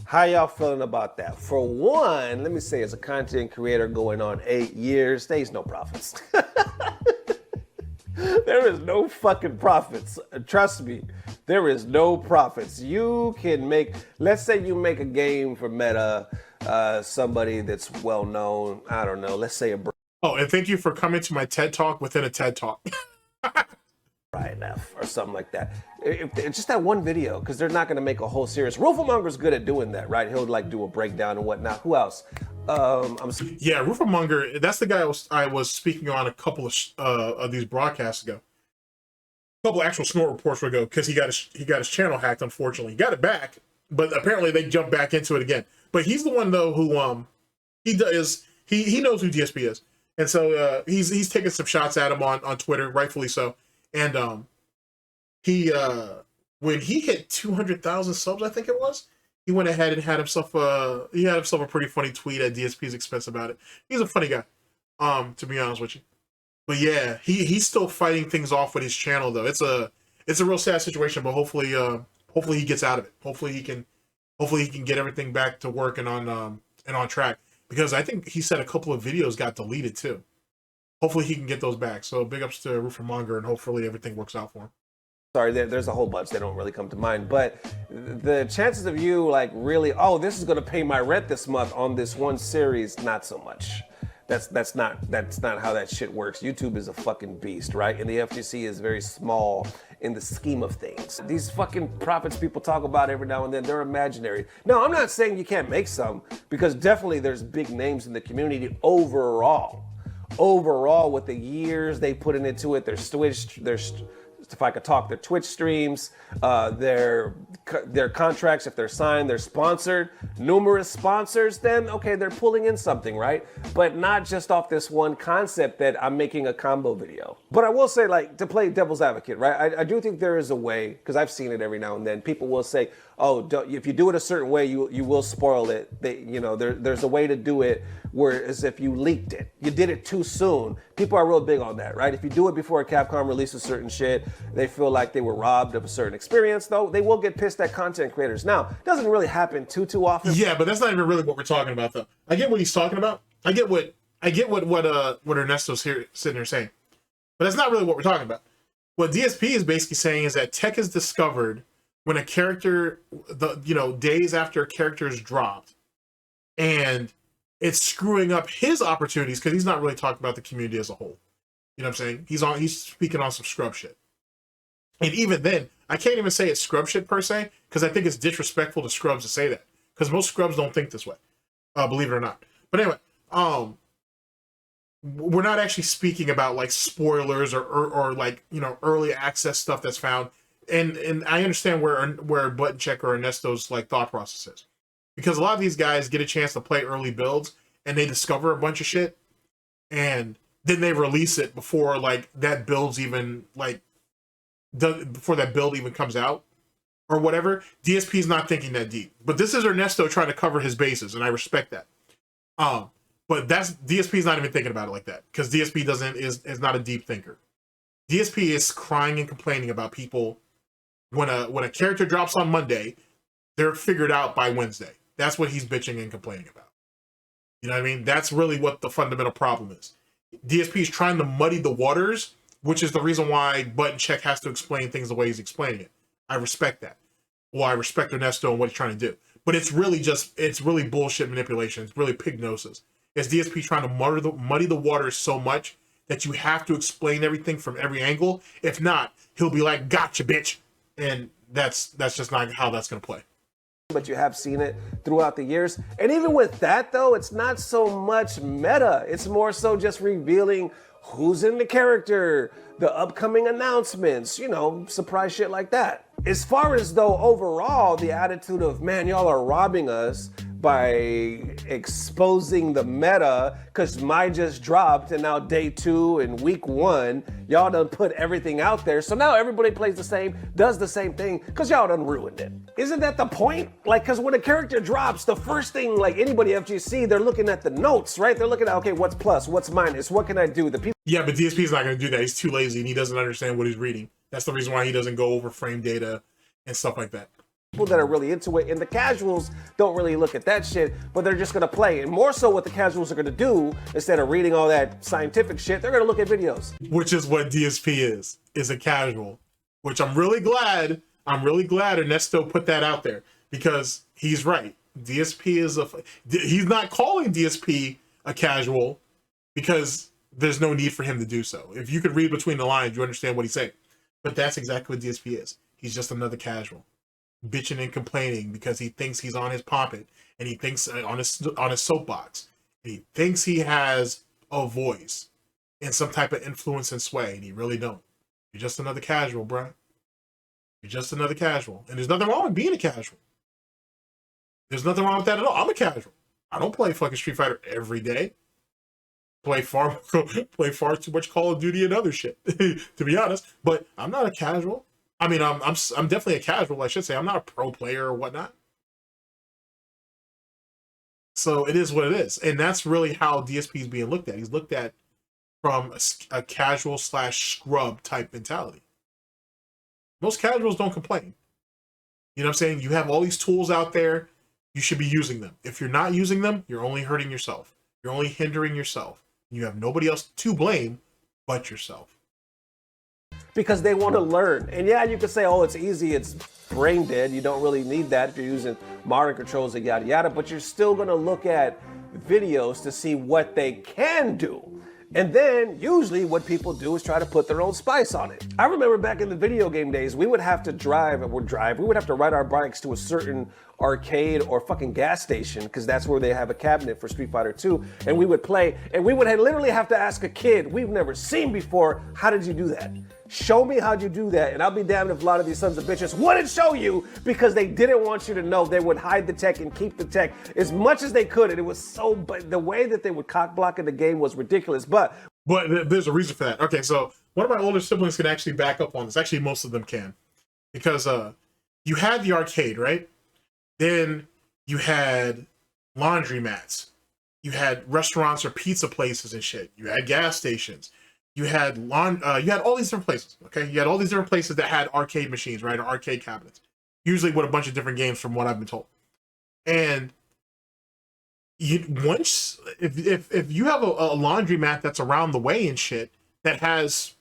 How y'all feeling about that? For one, let me say, as a content creator going on 8 years, there's no profits. There is no fucking profits. Trust me. There is no profits. You can make, let's say you make a game for Meta, somebody that's well known, I don't know, let's say a Oh, and thank you for coming to my TED Talk within a TED Talk. Brian F or something like that. It's just that one video, because they're not going to make a whole series. Rufamonger's good at doing that, right? He'll like do a breakdown and whatnot. Who else? Yeah, Rufamonger, that's the guy I was speaking on a couple of these broadcasts ago. A couple actual Snort reports ago, because he got his channel hacked, unfortunately. He got it back, but apparently they jumped back into it again. But he's the one though who he knows who DSP is. And so he's taking some shots at him on Twitter, rightfully so. And he when he hit 200,000 subs, I think it was, he went ahead and had himself a pretty funny tweet at DSP's expense about it. He's a funny guy, to be honest with you. But yeah, he's still fighting things off with his channel though. It's a real sad situation, but hopefully he gets out of it. Hopefully he can get everything back to working on track. Because I think he said a couple of videos got deleted too. Hopefully he can get those back. So big ups to Rufamonger, and hopefully everything works out for him. Sorry, there's a whole bunch that don't really come to mind, but the chances of you like really, oh, this is going to pay my rent this month on this one series, not so much. That's not how that shit works. YouTube is a fucking beast, right? And the FGC is very small in the scheme of things. These fucking profits people talk about every now and then, they're imaginary. No, I'm not saying you can't make some, because definitely there's big names in the community overall. Overall, with the years they put into it, their Twitch, if I could talk, their Twitch streams, their contracts, if they're signed, they're sponsored, numerous sponsors, then okay, they're pulling in something, right? But not just off this one concept that I'm making a combo video. But I will say, like, to play devil's advocate, right? I do think there is a way, because I've seen it every now and then, people will say, oh, if you do it a certain way, you will spoil it. There's a way to do it whereas if you leaked it, you did it too soon. People are real big on that, right? If you do it before Capcom releases certain shit, they feel like they were robbed of a certain experience, though. They will get pissed at content creators. Now, it doesn't really happen too often. Yeah, but that's not even really what we're talking about, though. I get what he's talking about. I get what Ernesto's here sitting here saying, but that's not really what we're talking about. What DSP is basically saying is that tech is discovered when a character, days after a character is dropped, and it's screwing up his opportunities, because he's not really talking about the community as a whole. You know what I'm saying? He's speaking on some scrub shit. And even then, I can't even say it's scrub shit per se, because I think it's disrespectful to scrubs to say that, because most scrubs don't think this way, believe it or not. But anyway, we're not actually speaking about like spoilers or like, early access stuff that's found. And I understand where Button Check or Ernesto's like thought process is, because a lot of these guys get a chance to play early builds and they discover a bunch of shit, and then they release it before like that build's even like before that build even comes out or whatever. DSP's not thinking that deep, but this is Ernesto trying to cover his bases, and I respect that. But DSP's not even thinking about it like that, because DSP is not a deep thinker. DSP is crying and complaining about people when a character drops on Monday, they're figured out by Wednesday. That's what he's bitching and complaining about. You know what I mean? That's really what the fundamental problem is. DSP is trying to muddy the waters, which is the reason why Button Check has to explain things the way he's explaining it. I respect that. Well, I respect Ernesto and what he's trying to do. But it's really bullshit manipulation. It's really pig noses. It's DSP trying to muddy the waters so much that you have to explain everything from every angle. If not, he'll be like, gotcha, bitch. And that's just not how that's going to play. But you have seen it throughout the years. And even with that, though, it's not so much meta. It's more so just revealing who's in the character, the upcoming announcements, surprise shit like that. As far as, though, overall, the attitude of, man, y'all are robbing us by exposing the meta, because mine just dropped, and now day 2 and week 1, y'all done put everything out there. So now everybody plays the same, does the same thing, because y'all done ruined it. Isn't that the point? Like, because when a character drops, the first thing, like anybody FGC, they're looking at the notes, right? They're looking at, okay, what's plus, what's minus, what can I do? The people. Yeah, but DSP is not going to do that. He's too lazy, and he doesn't understand what he's reading. That's the reason why he doesn't go over frame data and stuff like that. People that are really into it, and the casuals don't really look at that shit, but they're just gonna play. And more so what the casuals are gonna do, instead of reading all that scientific shit, they're gonna look at videos. Which is what DSP is a casual, which I'm really glad I'm really glad Ernesto put that out there because he's right. DSP is he's not calling DSP a casual because there's no need for him to do so. If you could read between the lines, you understand what he's saying. But that's exactly what DSP is. He's just another casual, bitching and complaining because he thinks he's on his poppet and he thinks on his soapbox. And he thinks he has a voice and some type of influence and sway, and he really don't. You're just another casual, bro. You're just another casual. And there's nothing wrong with being a casual. There's nothing wrong with that at all. I'm a casual. I don't play fucking Street Fighter every day. Play far too much Call of Duty and other shit, to be honest. But I'm not a casual. I mean, I'm definitely a casual, I should say. I'm not a pro player or whatnot. So it is what it is. And that's really how DSP is being looked at. He's looked at from a casual / scrub type mentality. Most casuals don't complain. You know what I'm saying? You have all these tools out there. You should be using them. If you're not using them, you're only hurting yourself. You're only hindering yourself. You have nobody else to blame but yourself. Because they want to learn. And yeah, you could say, oh, it's easy, it's brain dead. You don't really need that if you're using Mario controls and yada yada, but you're still going to look at videos to see what they can do. And then usually what people do is try to put their own spice on it. I remember back in the video game days, we would have to we would have to ride our bikes to a certain arcade or fucking gas station because that's where they have a cabinet for Street Fighter 2, and we would play, and we would literally have to ask a kid we've never seen before, how did you do that? Show me how'd you do that. And I'll be damned if a lot of these sons of bitches wouldn't show you because they didn't want you to know. They would hide the tech and keep the tech as much as they could. And it was but the way that they would cock block in the game was ridiculous. But there's a reason for that. Okay, so one of my older siblings can actually back up on this. Actually, most of them can. Because you had the arcade, right? Then you had laundromats. You had restaurants or pizza places and shit. You had gas stations. You had all these different places, okay? You had all these different places that had arcade machines, right? Or arcade cabinets. Usually with a bunch of different games from what I've been told. And if you have a laundromat that's around the way and shit that has,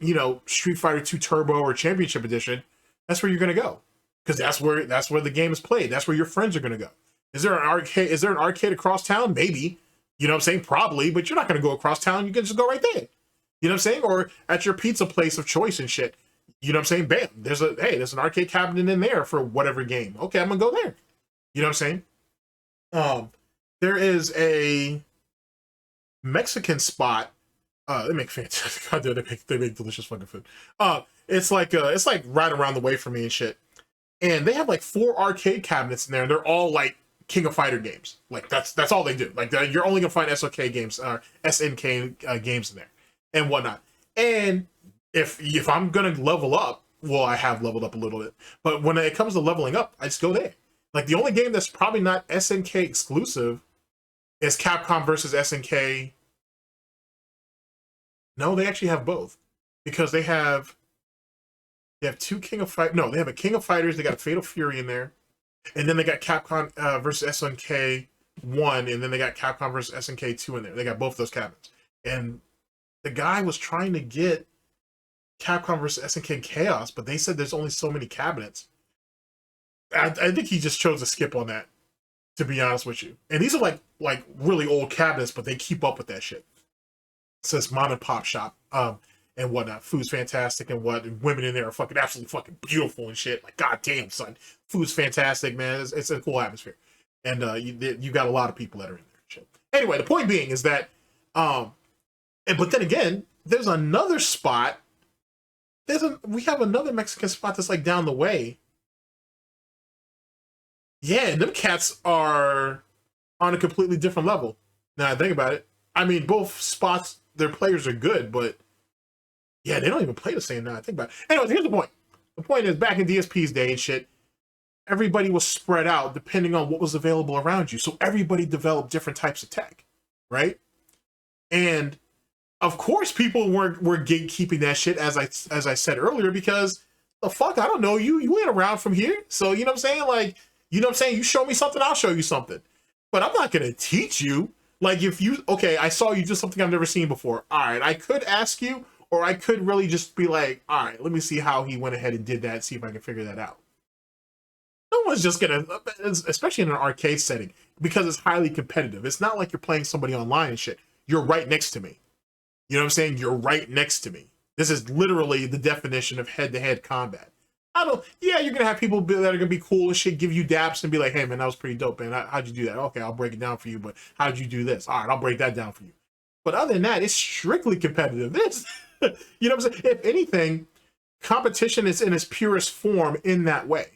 Street Fighter 2 Turbo or Championship Edition, that's where you're gonna go. Because that's where the game is played. That's where your friends are gonna go. Is there an arcade across town? Maybe. You know what I'm saying? Probably, but you're not gonna go across town, you can just go right there. You know what I'm saying? Or at your pizza place of choice and shit. You know what I'm saying? Bam. There's an arcade cabinet in there for whatever game. Okay, I'm gonna go there. You know what I'm saying? There is a Mexican spot. They make fantastic. God, they make delicious fucking food. It's like right around the way from me and shit. And they have like 4 arcade cabinets in there, and they're all like King of Fighter games. Like that's all they do. Like you're only gonna find SOK games or SNK games in there and whatnot. And if I'm gonna level up, well, I have leveled up a little bit, but when it comes to leveling up, I just go there. Like the only game that's probably not SNK exclusive is Capcom versus SNK. No, they actually have both because they have 2 King of Fight. No, they have a King of Fighters. They got a Fatal Fury in there, and then they got Capcom versus SNK 1, and then they got Capcom versus SNK 2 in there. They got both those cabinets, and the guy was trying to get Capcom versus SNK Chaos, but they said there's only so many cabinets. I think he just chose to skip on that, to be honest with you. And these are like really old cabinets, but they keep up with that shit. It says mom and pop shop and whatnot. Food's fantastic and women in there are fucking absolutely fucking beautiful and shit. Like goddamn son, food's fantastic, man. It's a cool atmosphere, and you got a lot of people that are in there and shit. Anyway, the point being is that but then again, there's another spot. We have another Mexican spot that's like down the way. Yeah, and them cats are on a completely different level. Now I think about it. I mean, both spots, their players are good, but yeah, they don't even play the same now I think about it. Anyways, here's the point. The point is, back in DSP's day and shit, everybody was spread out depending on what was available around you. So everybody developed different types of tech, right? And of course, people were gatekeeping that shit, as I said earlier, because the fuck, I don't know you. You ain't around from here. So, you know what I'm saying? Like, you know what I'm saying? You show me something, I'll show you something. But I'm not going to teach you. Like, I saw you do something I've never seen before. All right, I could ask you, or I could really just be like, all right, let me see how he went ahead and did that, see if I can figure that out. No one's just gonna, especially in an arcade setting, because it's highly competitive. It's not like you're playing somebody online and shit. You're right next to me. You know what I'm saying? You're right next to me. This is literally the definition of head-to-head combat. Yeah, you're gonna have people that are gonna be cool and shit, give you daps and be like, hey man, that was pretty dope, man. How'd you do that? Okay, I'll break it down for you, but how'd you do this? All right, I'll break that down for you. But other than that, it's strictly competitive. This, you know what I'm saying? If anything, competition is in its purest form in that way.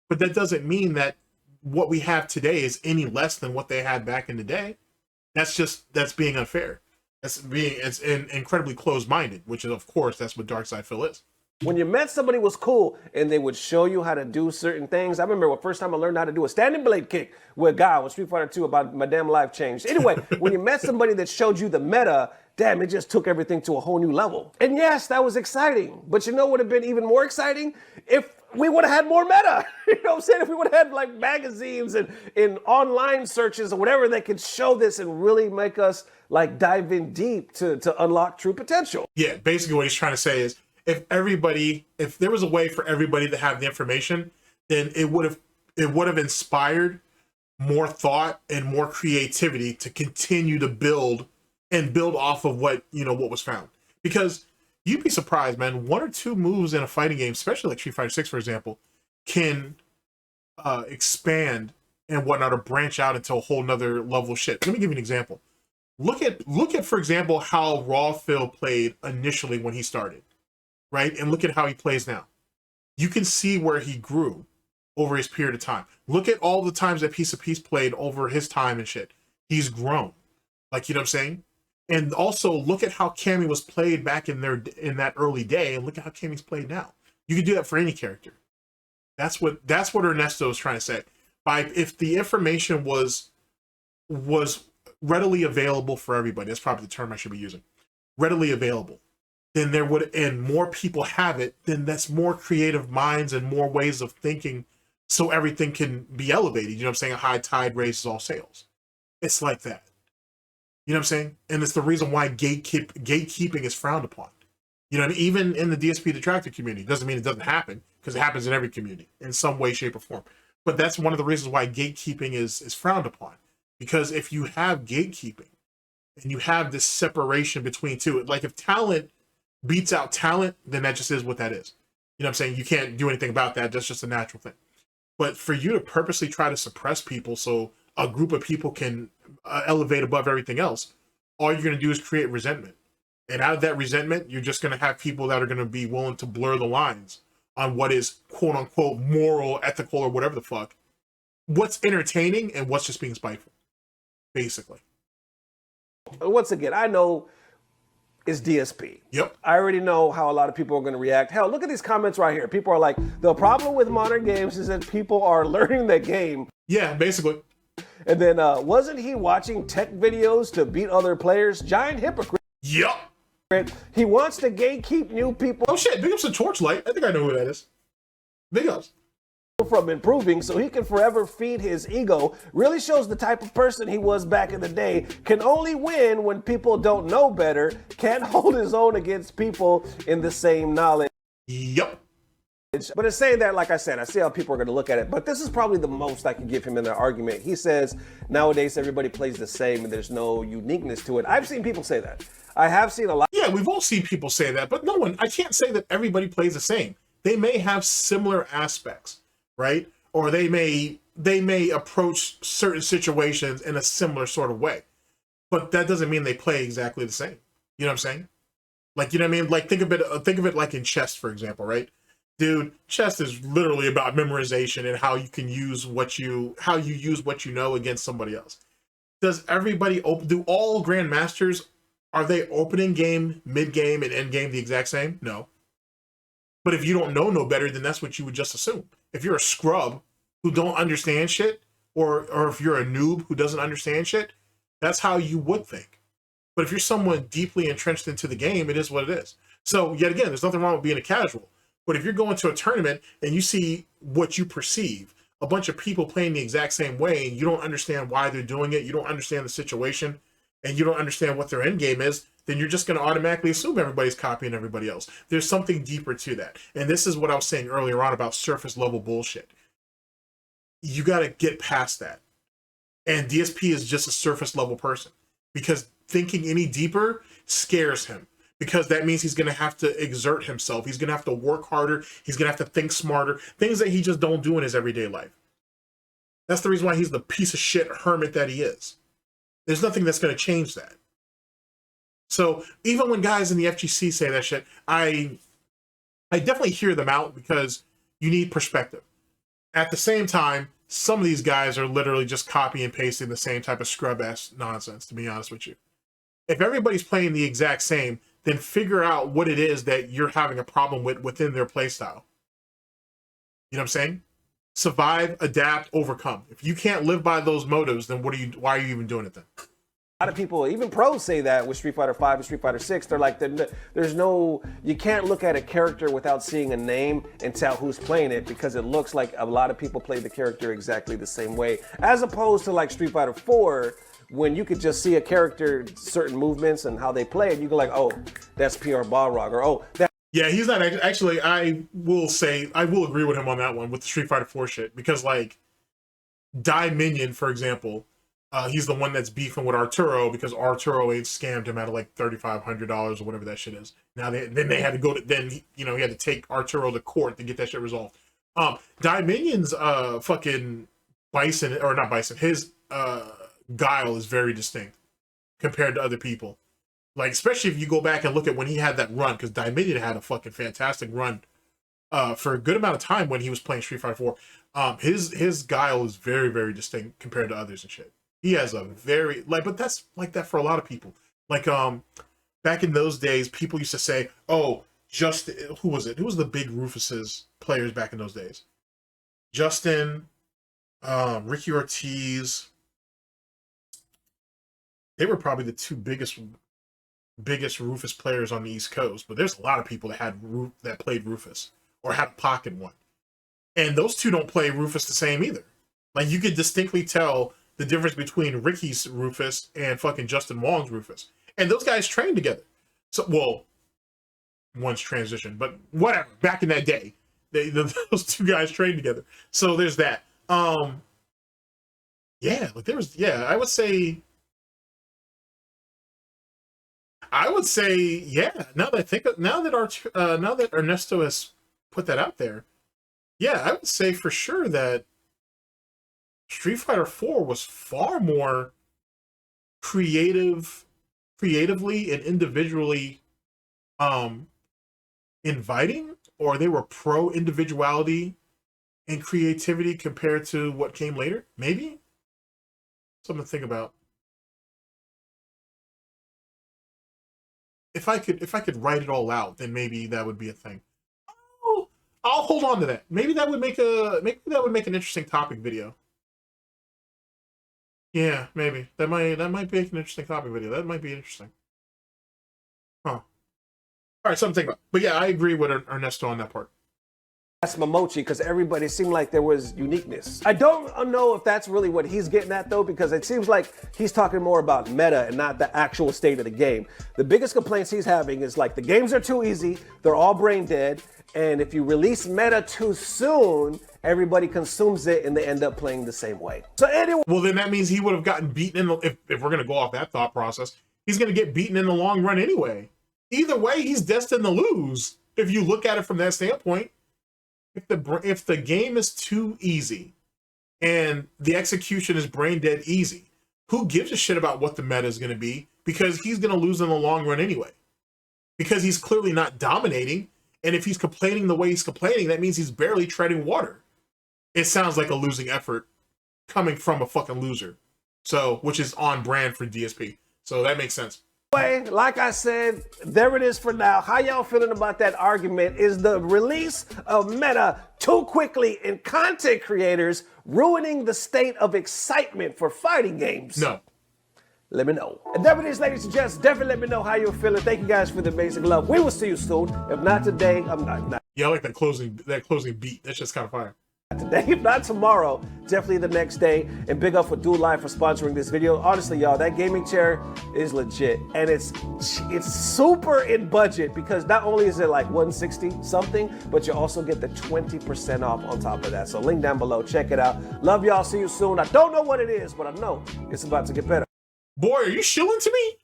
But that doesn't mean that what we have today is any less than what they had back in the day. That's being unfair. It's incredibly closed-minded, which is, of course, that's what Dark Side Phil is. When you met somebody was cool and they would show you how to do certain things. I remember the first time I learned how to do a standing blade kick with Gout with Street Fighter 2, about my damn life changed. Anyway, when you met somebody that showed you the meta, damn, it just took everything to a whole new level. And yes, that was exciting. But you know what would have been even more exciting? If we would have had more meta. You know what I'm saying? If we would have had like magazines and in online searches or whatever that could show this and really make us like dive in deep to unlock true potential. Yeah, basically what he's trying to say is, if there was a way for everybody to have the information, then it would have inspired more thought and more creativity to continue to build off of what was found. Because you'd be surprised, man, one or two moves in a fighting game, especially like Street Fighter 6, for example, can expand and whatnot, or branch out into a whole nother level of shit. Let me give you an example. Look at, for example, how Raw Phil played initially when he started. Right? And look at how he plays now. You can see where he grew over his period of time. Look at all the times that Piece of Peace played over his time and shit. He's grown. Like, you know what I'm saying? And also look at how Cammy was played back in that early day, and look at how Cammy's played now. You can do that for any character. That's what Ernesto is trying to say. If the information was readily available for everybody, that's probably the term I should be using. Readily available. Then and more people have it, then that's more creative minds and more ways of thinking, so everything can be elevated. You know what I'm saying? A high tide raises all sails. It's like that. You know what I'm saying? And it's the reason why gatekeeping is frowned upon. You know what I mean? Even in the DSP detractor community. Doesn't mean it doesn't happen, because it happens in every community in some way, shape, or form. But that's one of the reasons why gatekeeping is frowned upon. Because if you have gatekeeping and you have this separation between two, like if talent beats out talent, then that just is what that is. You know what I'm saying? You can't do anything about that. That's just a natural thing. But for you to purposely try to suppress people so a group of people can elevate above everything else, all you're going to do is create resentment. And out of that resentment, you're just going to have people that are going to be willing to blur the lines on what is quote unquote moral, ethical, or whatever the fuck. What's entertaining and what's just being spiteful, basically. Once again, I know it's DSP. Yep. I already know how a lot of people are going to react. Hell, look at these comments right here. People are like, the problem with modern games is that people are learning the game. Yeah, basically. And then, wasn't he watching tech videos to beat other players? Giant hypocrite. Yep. He wants to gatekeep new people. Oh shit, big ups to Torchlight. I think I know who that is. Big ups. From improving so he can forever feed his ego. Really shows the type of person he was back in the day. Can only win when people don't know better. Can't hold his own against people in the same knowledge. Yep. But it's saying that, like I said, I see how people are going to look at it, but this is probably the most I can give him in the argument. He says nowadays everybody plays the same and there's no uniqueness to it. I've seen people say that. I have seen a lot. Yeah, we've all seen people say that, but I can't say that everybody plays the same. They may have similar aspects, right? Or they may approach certain situations in a similar sort of way, but that doesn't mean they play exactly the same. You know what I'm saying? Like, you know what I mean? Like, think of it like in chess, for example, right? Dude, chess is literally about memorization and how you use what you know against somebody else. Does everybody do all grandmasters, are they opening game, mid game, and end game the exact same? No. But if you don't know no better, then that's what you would just assume. If you're a scrub who don't understand shit, or if you're a noob who doesn't understand shit, that's how you would think. But if you're someone deeply entrenched into the game, it is what it is. So yet again, there's nothing wrong with being a casual. But if you're going to a tournament and you see what you perceive, a bunch of people playing the exact same way, and you don't understand why they're doing it, you don't understand the situation, and you don't understand what their end game is, then you're just going to automatically assume everybody's copying everybody else. There's something deeper to that. And this is what I was saying earlier on about surface level bullshit. you got to get past that. And DSP is just a surface level person, because thinking any deeper scares him, because that means he's going to have to exert himself. He's going to have to work harder. He's going to have to think smarter, things that he just don't do in his everyday life. That's the reason why he's the piece of shit hermit that he is. There's nothing that's going to change that. So even when guys in the FGC say that shit, I definitely hear them out, because you need perspective. At the same time, some of these guys are literally just copy and pasting the same type of scrub-ass nonsense, to be honest with you. If everybody's playing the exact same, then figure out what it is that you're having a problem with within their playstyle. You know what I'm saying? Survive, adapt, overcome. If you can't live by those motives, then why are you even doing it then? A lot of people, even pros, say that with Street Fighter V and Street Fighter 6. They're like, there's no, you can't look at a character without seeing a name and tell who's playing it, because it looks like a lot of people play the character exactly the same way, as opposed to like Street Fighter 4, when you could just see a character, certain movements and how they play it, you go like, oh, that's PR Balrog, or oh, that. Yeah, he's not actually. I will agree with him on that one with the Street Fighter 4 shit, because like Minion, for example, he's the one that's beefing with Arturo because Arturo ain't scammed him out of like $3,500 or whatever that shit is. Now they had to go to, he had to take Arturo to court to get that shit resolved. Minion's fucking Bison, or not Bison, his guile is very distinct compared to other people. Like, especially if you go back and look at when he had that run, because Minion had a fucking fantastic run for a good amount of time when he was playing Street Fighter 4. His guile is very, very distinct compared to others and shit. He has a very, like, but that's like that for a lot of people. Like, back in those days, people used to say, oh, who was it? Who was the big Rufus's players back in those days? Justin, Ricky Ortiz. They were probably the two biggest Rufus players on the East Coast, but there's a lot of people that played Rufus or had a pocket one. And those two don't play Rufus the same either. Like, you could distinctly tell the difference between Ricky's Rufus and fucking Justin Wong's Rufus. And those guys trained together. So, well, one's transitioned, but whatever. Back in that day, those two guys trained together. So there's that. Yeah, like I would say, yeah. Now that Ernesto has put that out there, yeah, I would say for sure that Street Fighter 4 was far more creatively and individually inviting, or they were pro individuality and creativity compared to what came later. Maybe something to think about. If I could write it all out, then maybe that would be a thing. I'll hold on to that. Maybe that would make an interesting topic video. Yeah, maybe that might make an interesting topic video. That might be interesting. Huh. All right, something to think about. But yeah, I agree with Ernesto on that part. That's Momochi, because everybody seemed like there was uniqueness. I don't know if that's really what he's getting at, though, because it seems like he's talking more about meta and not the actual state of the game. The biggest complaints he's having is like the games are too easy, they're all brain dead, and if you release meta too soon, everybody consumes it and they end up playing the same way. So anyway, well, then that means he would have gotten beaten if we're gonna go off that thought process, he's gonna get beaten in the long run anyway. Either way, he's destined to lose if you look at it from that standpoint. If the game is too easy and the execution is brain dead easy, who gives a shit about what the meta is going to be? Because he's going to lose in the long run anyway. Because he's clearly not dominating, and if he's complaining the way he's complaining, that means he's barely treading water. It sounds like a losing effort coming from a fucking loser. So, which is on brand for DSP. So that makes sense. Like I said, there it is for now. How y'all feeling about that argument? Is the release of meta too quickly and content creators ruining the state of excitement for fighting games? No. Let me know. And there it is, ladies and gents. Definitely let me know how you're feeling. Thank you guys for the amazing love. We will see you soon. If not today, I'm not. Yeah, I like that closing beat. That's just kind of fire. today. If not tomorrow, definitely the next day. And big up for Dude Live for sponsoring this video. Honestly, y'all, that gaming chair is legit. And it's super in budget because not only is it like 160 something, but you also get the 20% off on top of that. So link down below, check it out. Love y'all, see you soon. I don't know what it is, but I know it's about to get better. Boy, are you shilling to me?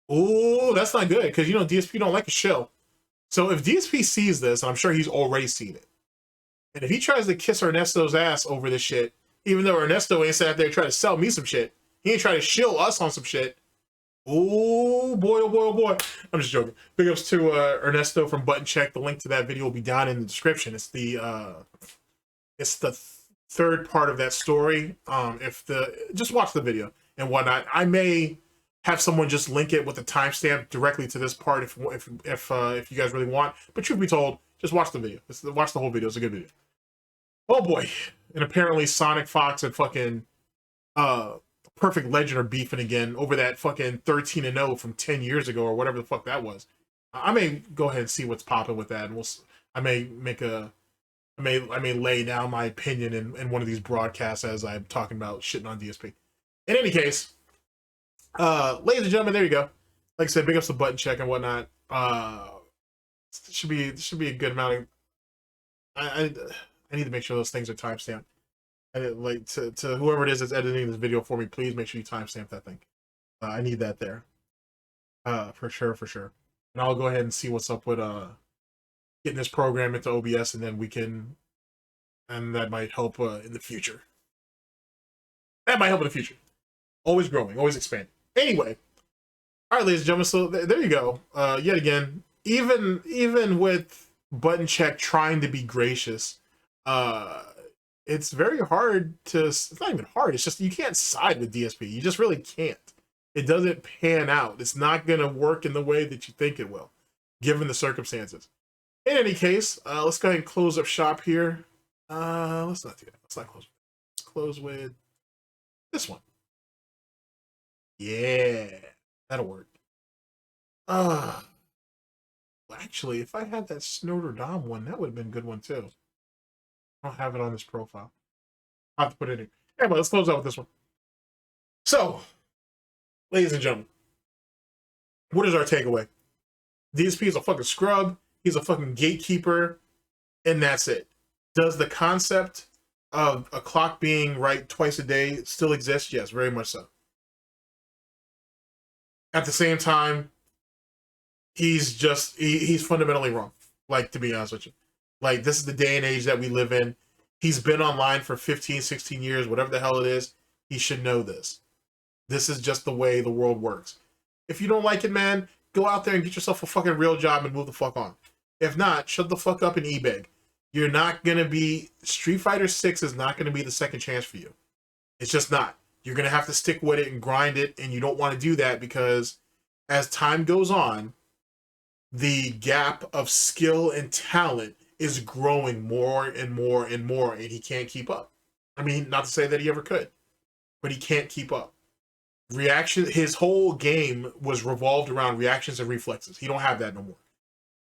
Oh, that's not good because you know DSP don't like a shill. So if DSP sees this, and I'm sure he's already seen it, and if he tries to kiss Ernesto's ass over this shit, even though Ernesto ain't sat there trying to sell me some shit, he ain't trying to shill us on some shit. Oh boy, oh boy, oh boy. I'm just joking. Big ups to Ernesto from Button Check. The link to that video will be down in the description. It's the third part of that story. Just watch the video and whatnot. I may have someone just link it with a timestamp directly to this part if you guys really want. But truth be told, just watch the video. Watch the whole video. It's a good video. Oh boy. And apparently Sonic Fox and fucking Perfect Legend are beefing again over that fucking 13-0 from 10 years ago or whatever the fuck that was. I may go ahead and see what's popping with that, and I may lay down my opinion in one of these broadcasts as I'm talking about shitting on DSP. In any case, ladies and gentlemen, there you go. Like I said, big ups to Button Check and whatnot. Should be a good amount of. I need to make sure those things are timestamped. And like to whoever it is that's editing this video for me, please make sure you timestamp that thing. I need that there. For sure. And I'll go ahead and see what's up with getting this program into OBS, and then we can, and that might help in the future. That might help in the future. Always growing, always expanding. Anyway, all right, ladies and gentlemen. So there you go. Yet again, even with Button Check trying to be gracious, it's very hard to. It's not even hard. It's just you can't side with DSP. You just really can't. It doesn't pan out. It's not gonna work in the way that you think it will, given the circumstances. In any case, let's go ahead and close up shop here. Let's not do that. Let's not close. Let's close with this one. Yeah, that'll work. Actually, if I had that Snort one, that would have been a good one too. I don't have it on this profile. I'll have to put it in. Anyway, let's close out with this one. So, ladies and gentlemen, what is our takeaway? DSP is a fucking scrub. He's a fucking gatekeeper, and that's it. Does the concept of a clock being right twice a day still exist? Yes, very much so. At the same time, he's fundamentally wrong. Like, to be honest with you. Like, this is the day and age that we live in. He's been online for 15, 16 years, whatever the hell it is. He should know this. This is just the way the world works. If you don't like it, man, go out there and get yourself a fucking real job and move the fuck on. If not, shut the fuck up and e-beg. You're not going to be... Street Fighter 6 is not going to be the second chance for you. It's just not. You're going to have to stick with it and grind it, and you don't want to do that because as time goes on, the gap of skill and talent is growing more and more and more, and he can't keep up. I mean, not to say that he ever could, but he can't keep up. His whole game was revolved around reactions and reflexes. He don't have that no more.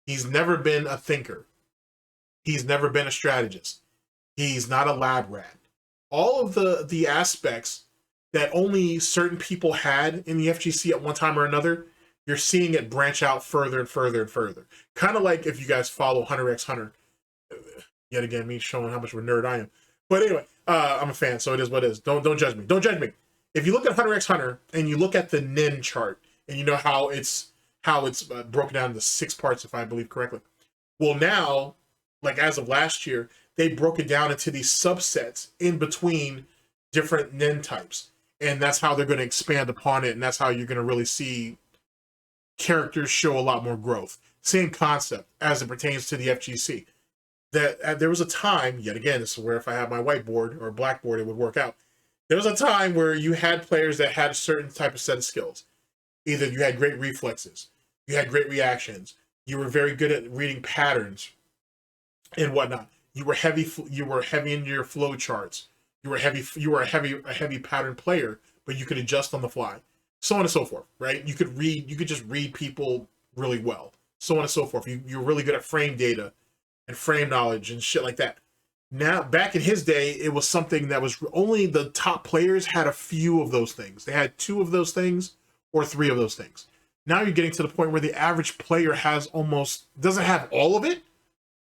He's never been a thinker. He's never been a strategist. He's not a lab rat. All of the aspects that only certain people had in the FGC at one time or another, you're seeing it branch out further and further and further. Kind of like if you guys follow Hunter x Hunter. Yet again, me showing how much of a nerd I am. But anyway, I'm a fan, so it is what it is. Don't judge me. Don't judge me. If you look at Hunter x Hunter and you look at the Nin chart and you know how it's broken down into 6 parts, if I believe correctly. Well, now, like as of last year, they broke it down into these subsets in between different Nin types. And that's how they're going to expand upon it. And that's how you're going to really see characters show a lot more growth. Same concept as it pertains to the FGC. That there was a time, yet again, this is where if I had my whiteboard or blackboard, it would work out. There was a time where you had players that had a certain type of set of skills. Either you had great reflexes, you had great reactions, you were very good at reading patterns and whatnot. You were heavy in your flow charts. You were a heavy pattern player, but you could adjust on the fly. So on and so forth, right? You could just read people really well. So on and so forth. You're really good at frame data and frame knowledge and shit like that. Now, back in his day, it was something that was only the top players had a few of those things. They had 2 of those things or 3 of those things. Now you're getting to the point where the average player has doesn't have all of it,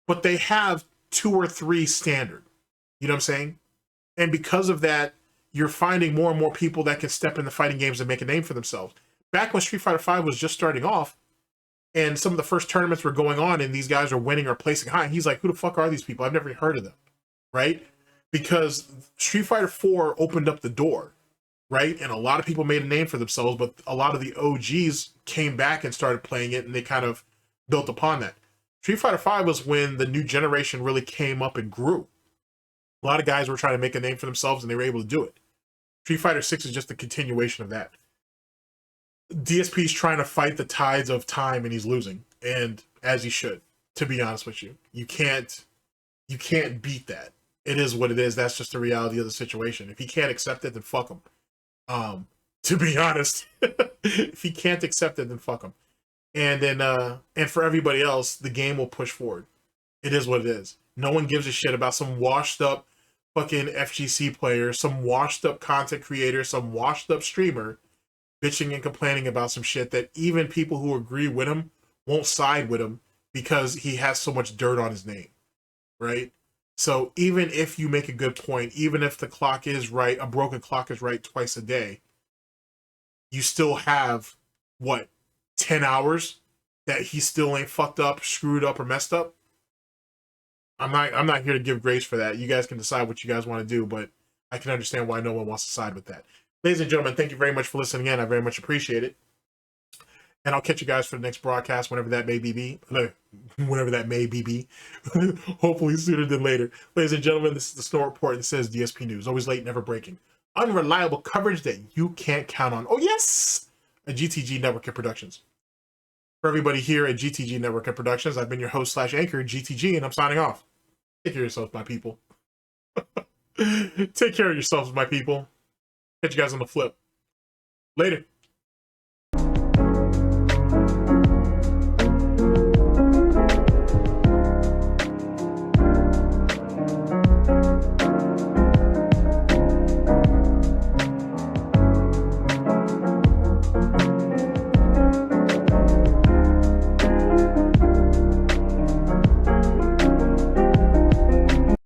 but they have 2 or 3 standard. You know what I'm saying? And because of that, you're finding more and more people that can step into fighting games and make a name for themselves. Back when Street Fighter V was just starting off, and some of the first tournaments were going on, and these guys are winning or placing high, he's like, who the fuck are these people? I've never heard of them, right? Because Street Fighter 4 opened up the door, right? And a lot of people made a name for themselves, but a lot of the OGs came back and started playing it, and they kind of built upon that. Street Fighter V was when the new generation really came up and grew. A lot of guys were trying to make a name for themselves, and they were able to do it. Street Fighter 6 is just a continuation of that. DSP's trying to fight the tides of time, and he's losing, and as he should, to be honest with you. You can't beat that. It is what it is. That's just the reality of the situation. If he can't accept it, then fuck him. To be honest, if he can't accept it, then fuck him. And then, and for everybody else, the game will push forward. It is what it is. No one gives a shit about some washed up fucking FGC player, some washed up content creator, some washed up streamer bitching and complaining about some shit that even people who agree with him won't side with him because he has so much dirt on his name, right? So even if you make a good point, even if the clock is right, a broken clock is right twice a day, you still have, what, 10 hours that he still ain't fucked up, screwed up, or messed up? I'm not here to give grace for that. You guys can decide what you guys want to do, but I can understand why no one wants to side with that. Ladies and gentlemen, thank you very much for listening in. I very much appreciate it. And I'll catch you guys for the next broadcast, whenever that may be. Whenever that may be. Hopefully sooner than later. Ladies and gentlemen, this is the Snort Report that says DSP News. Always late, never breaking. Unreliable coverage that you can't count on. Oh, yes! A GTG Network and Productions. For everybody here at GTG Network and Productions, I've been your host / anchor, GTG, and I'm signing off. Take care of yourselves, my people. Take care of yourselves, my people. Catch you guys on the flip. Later.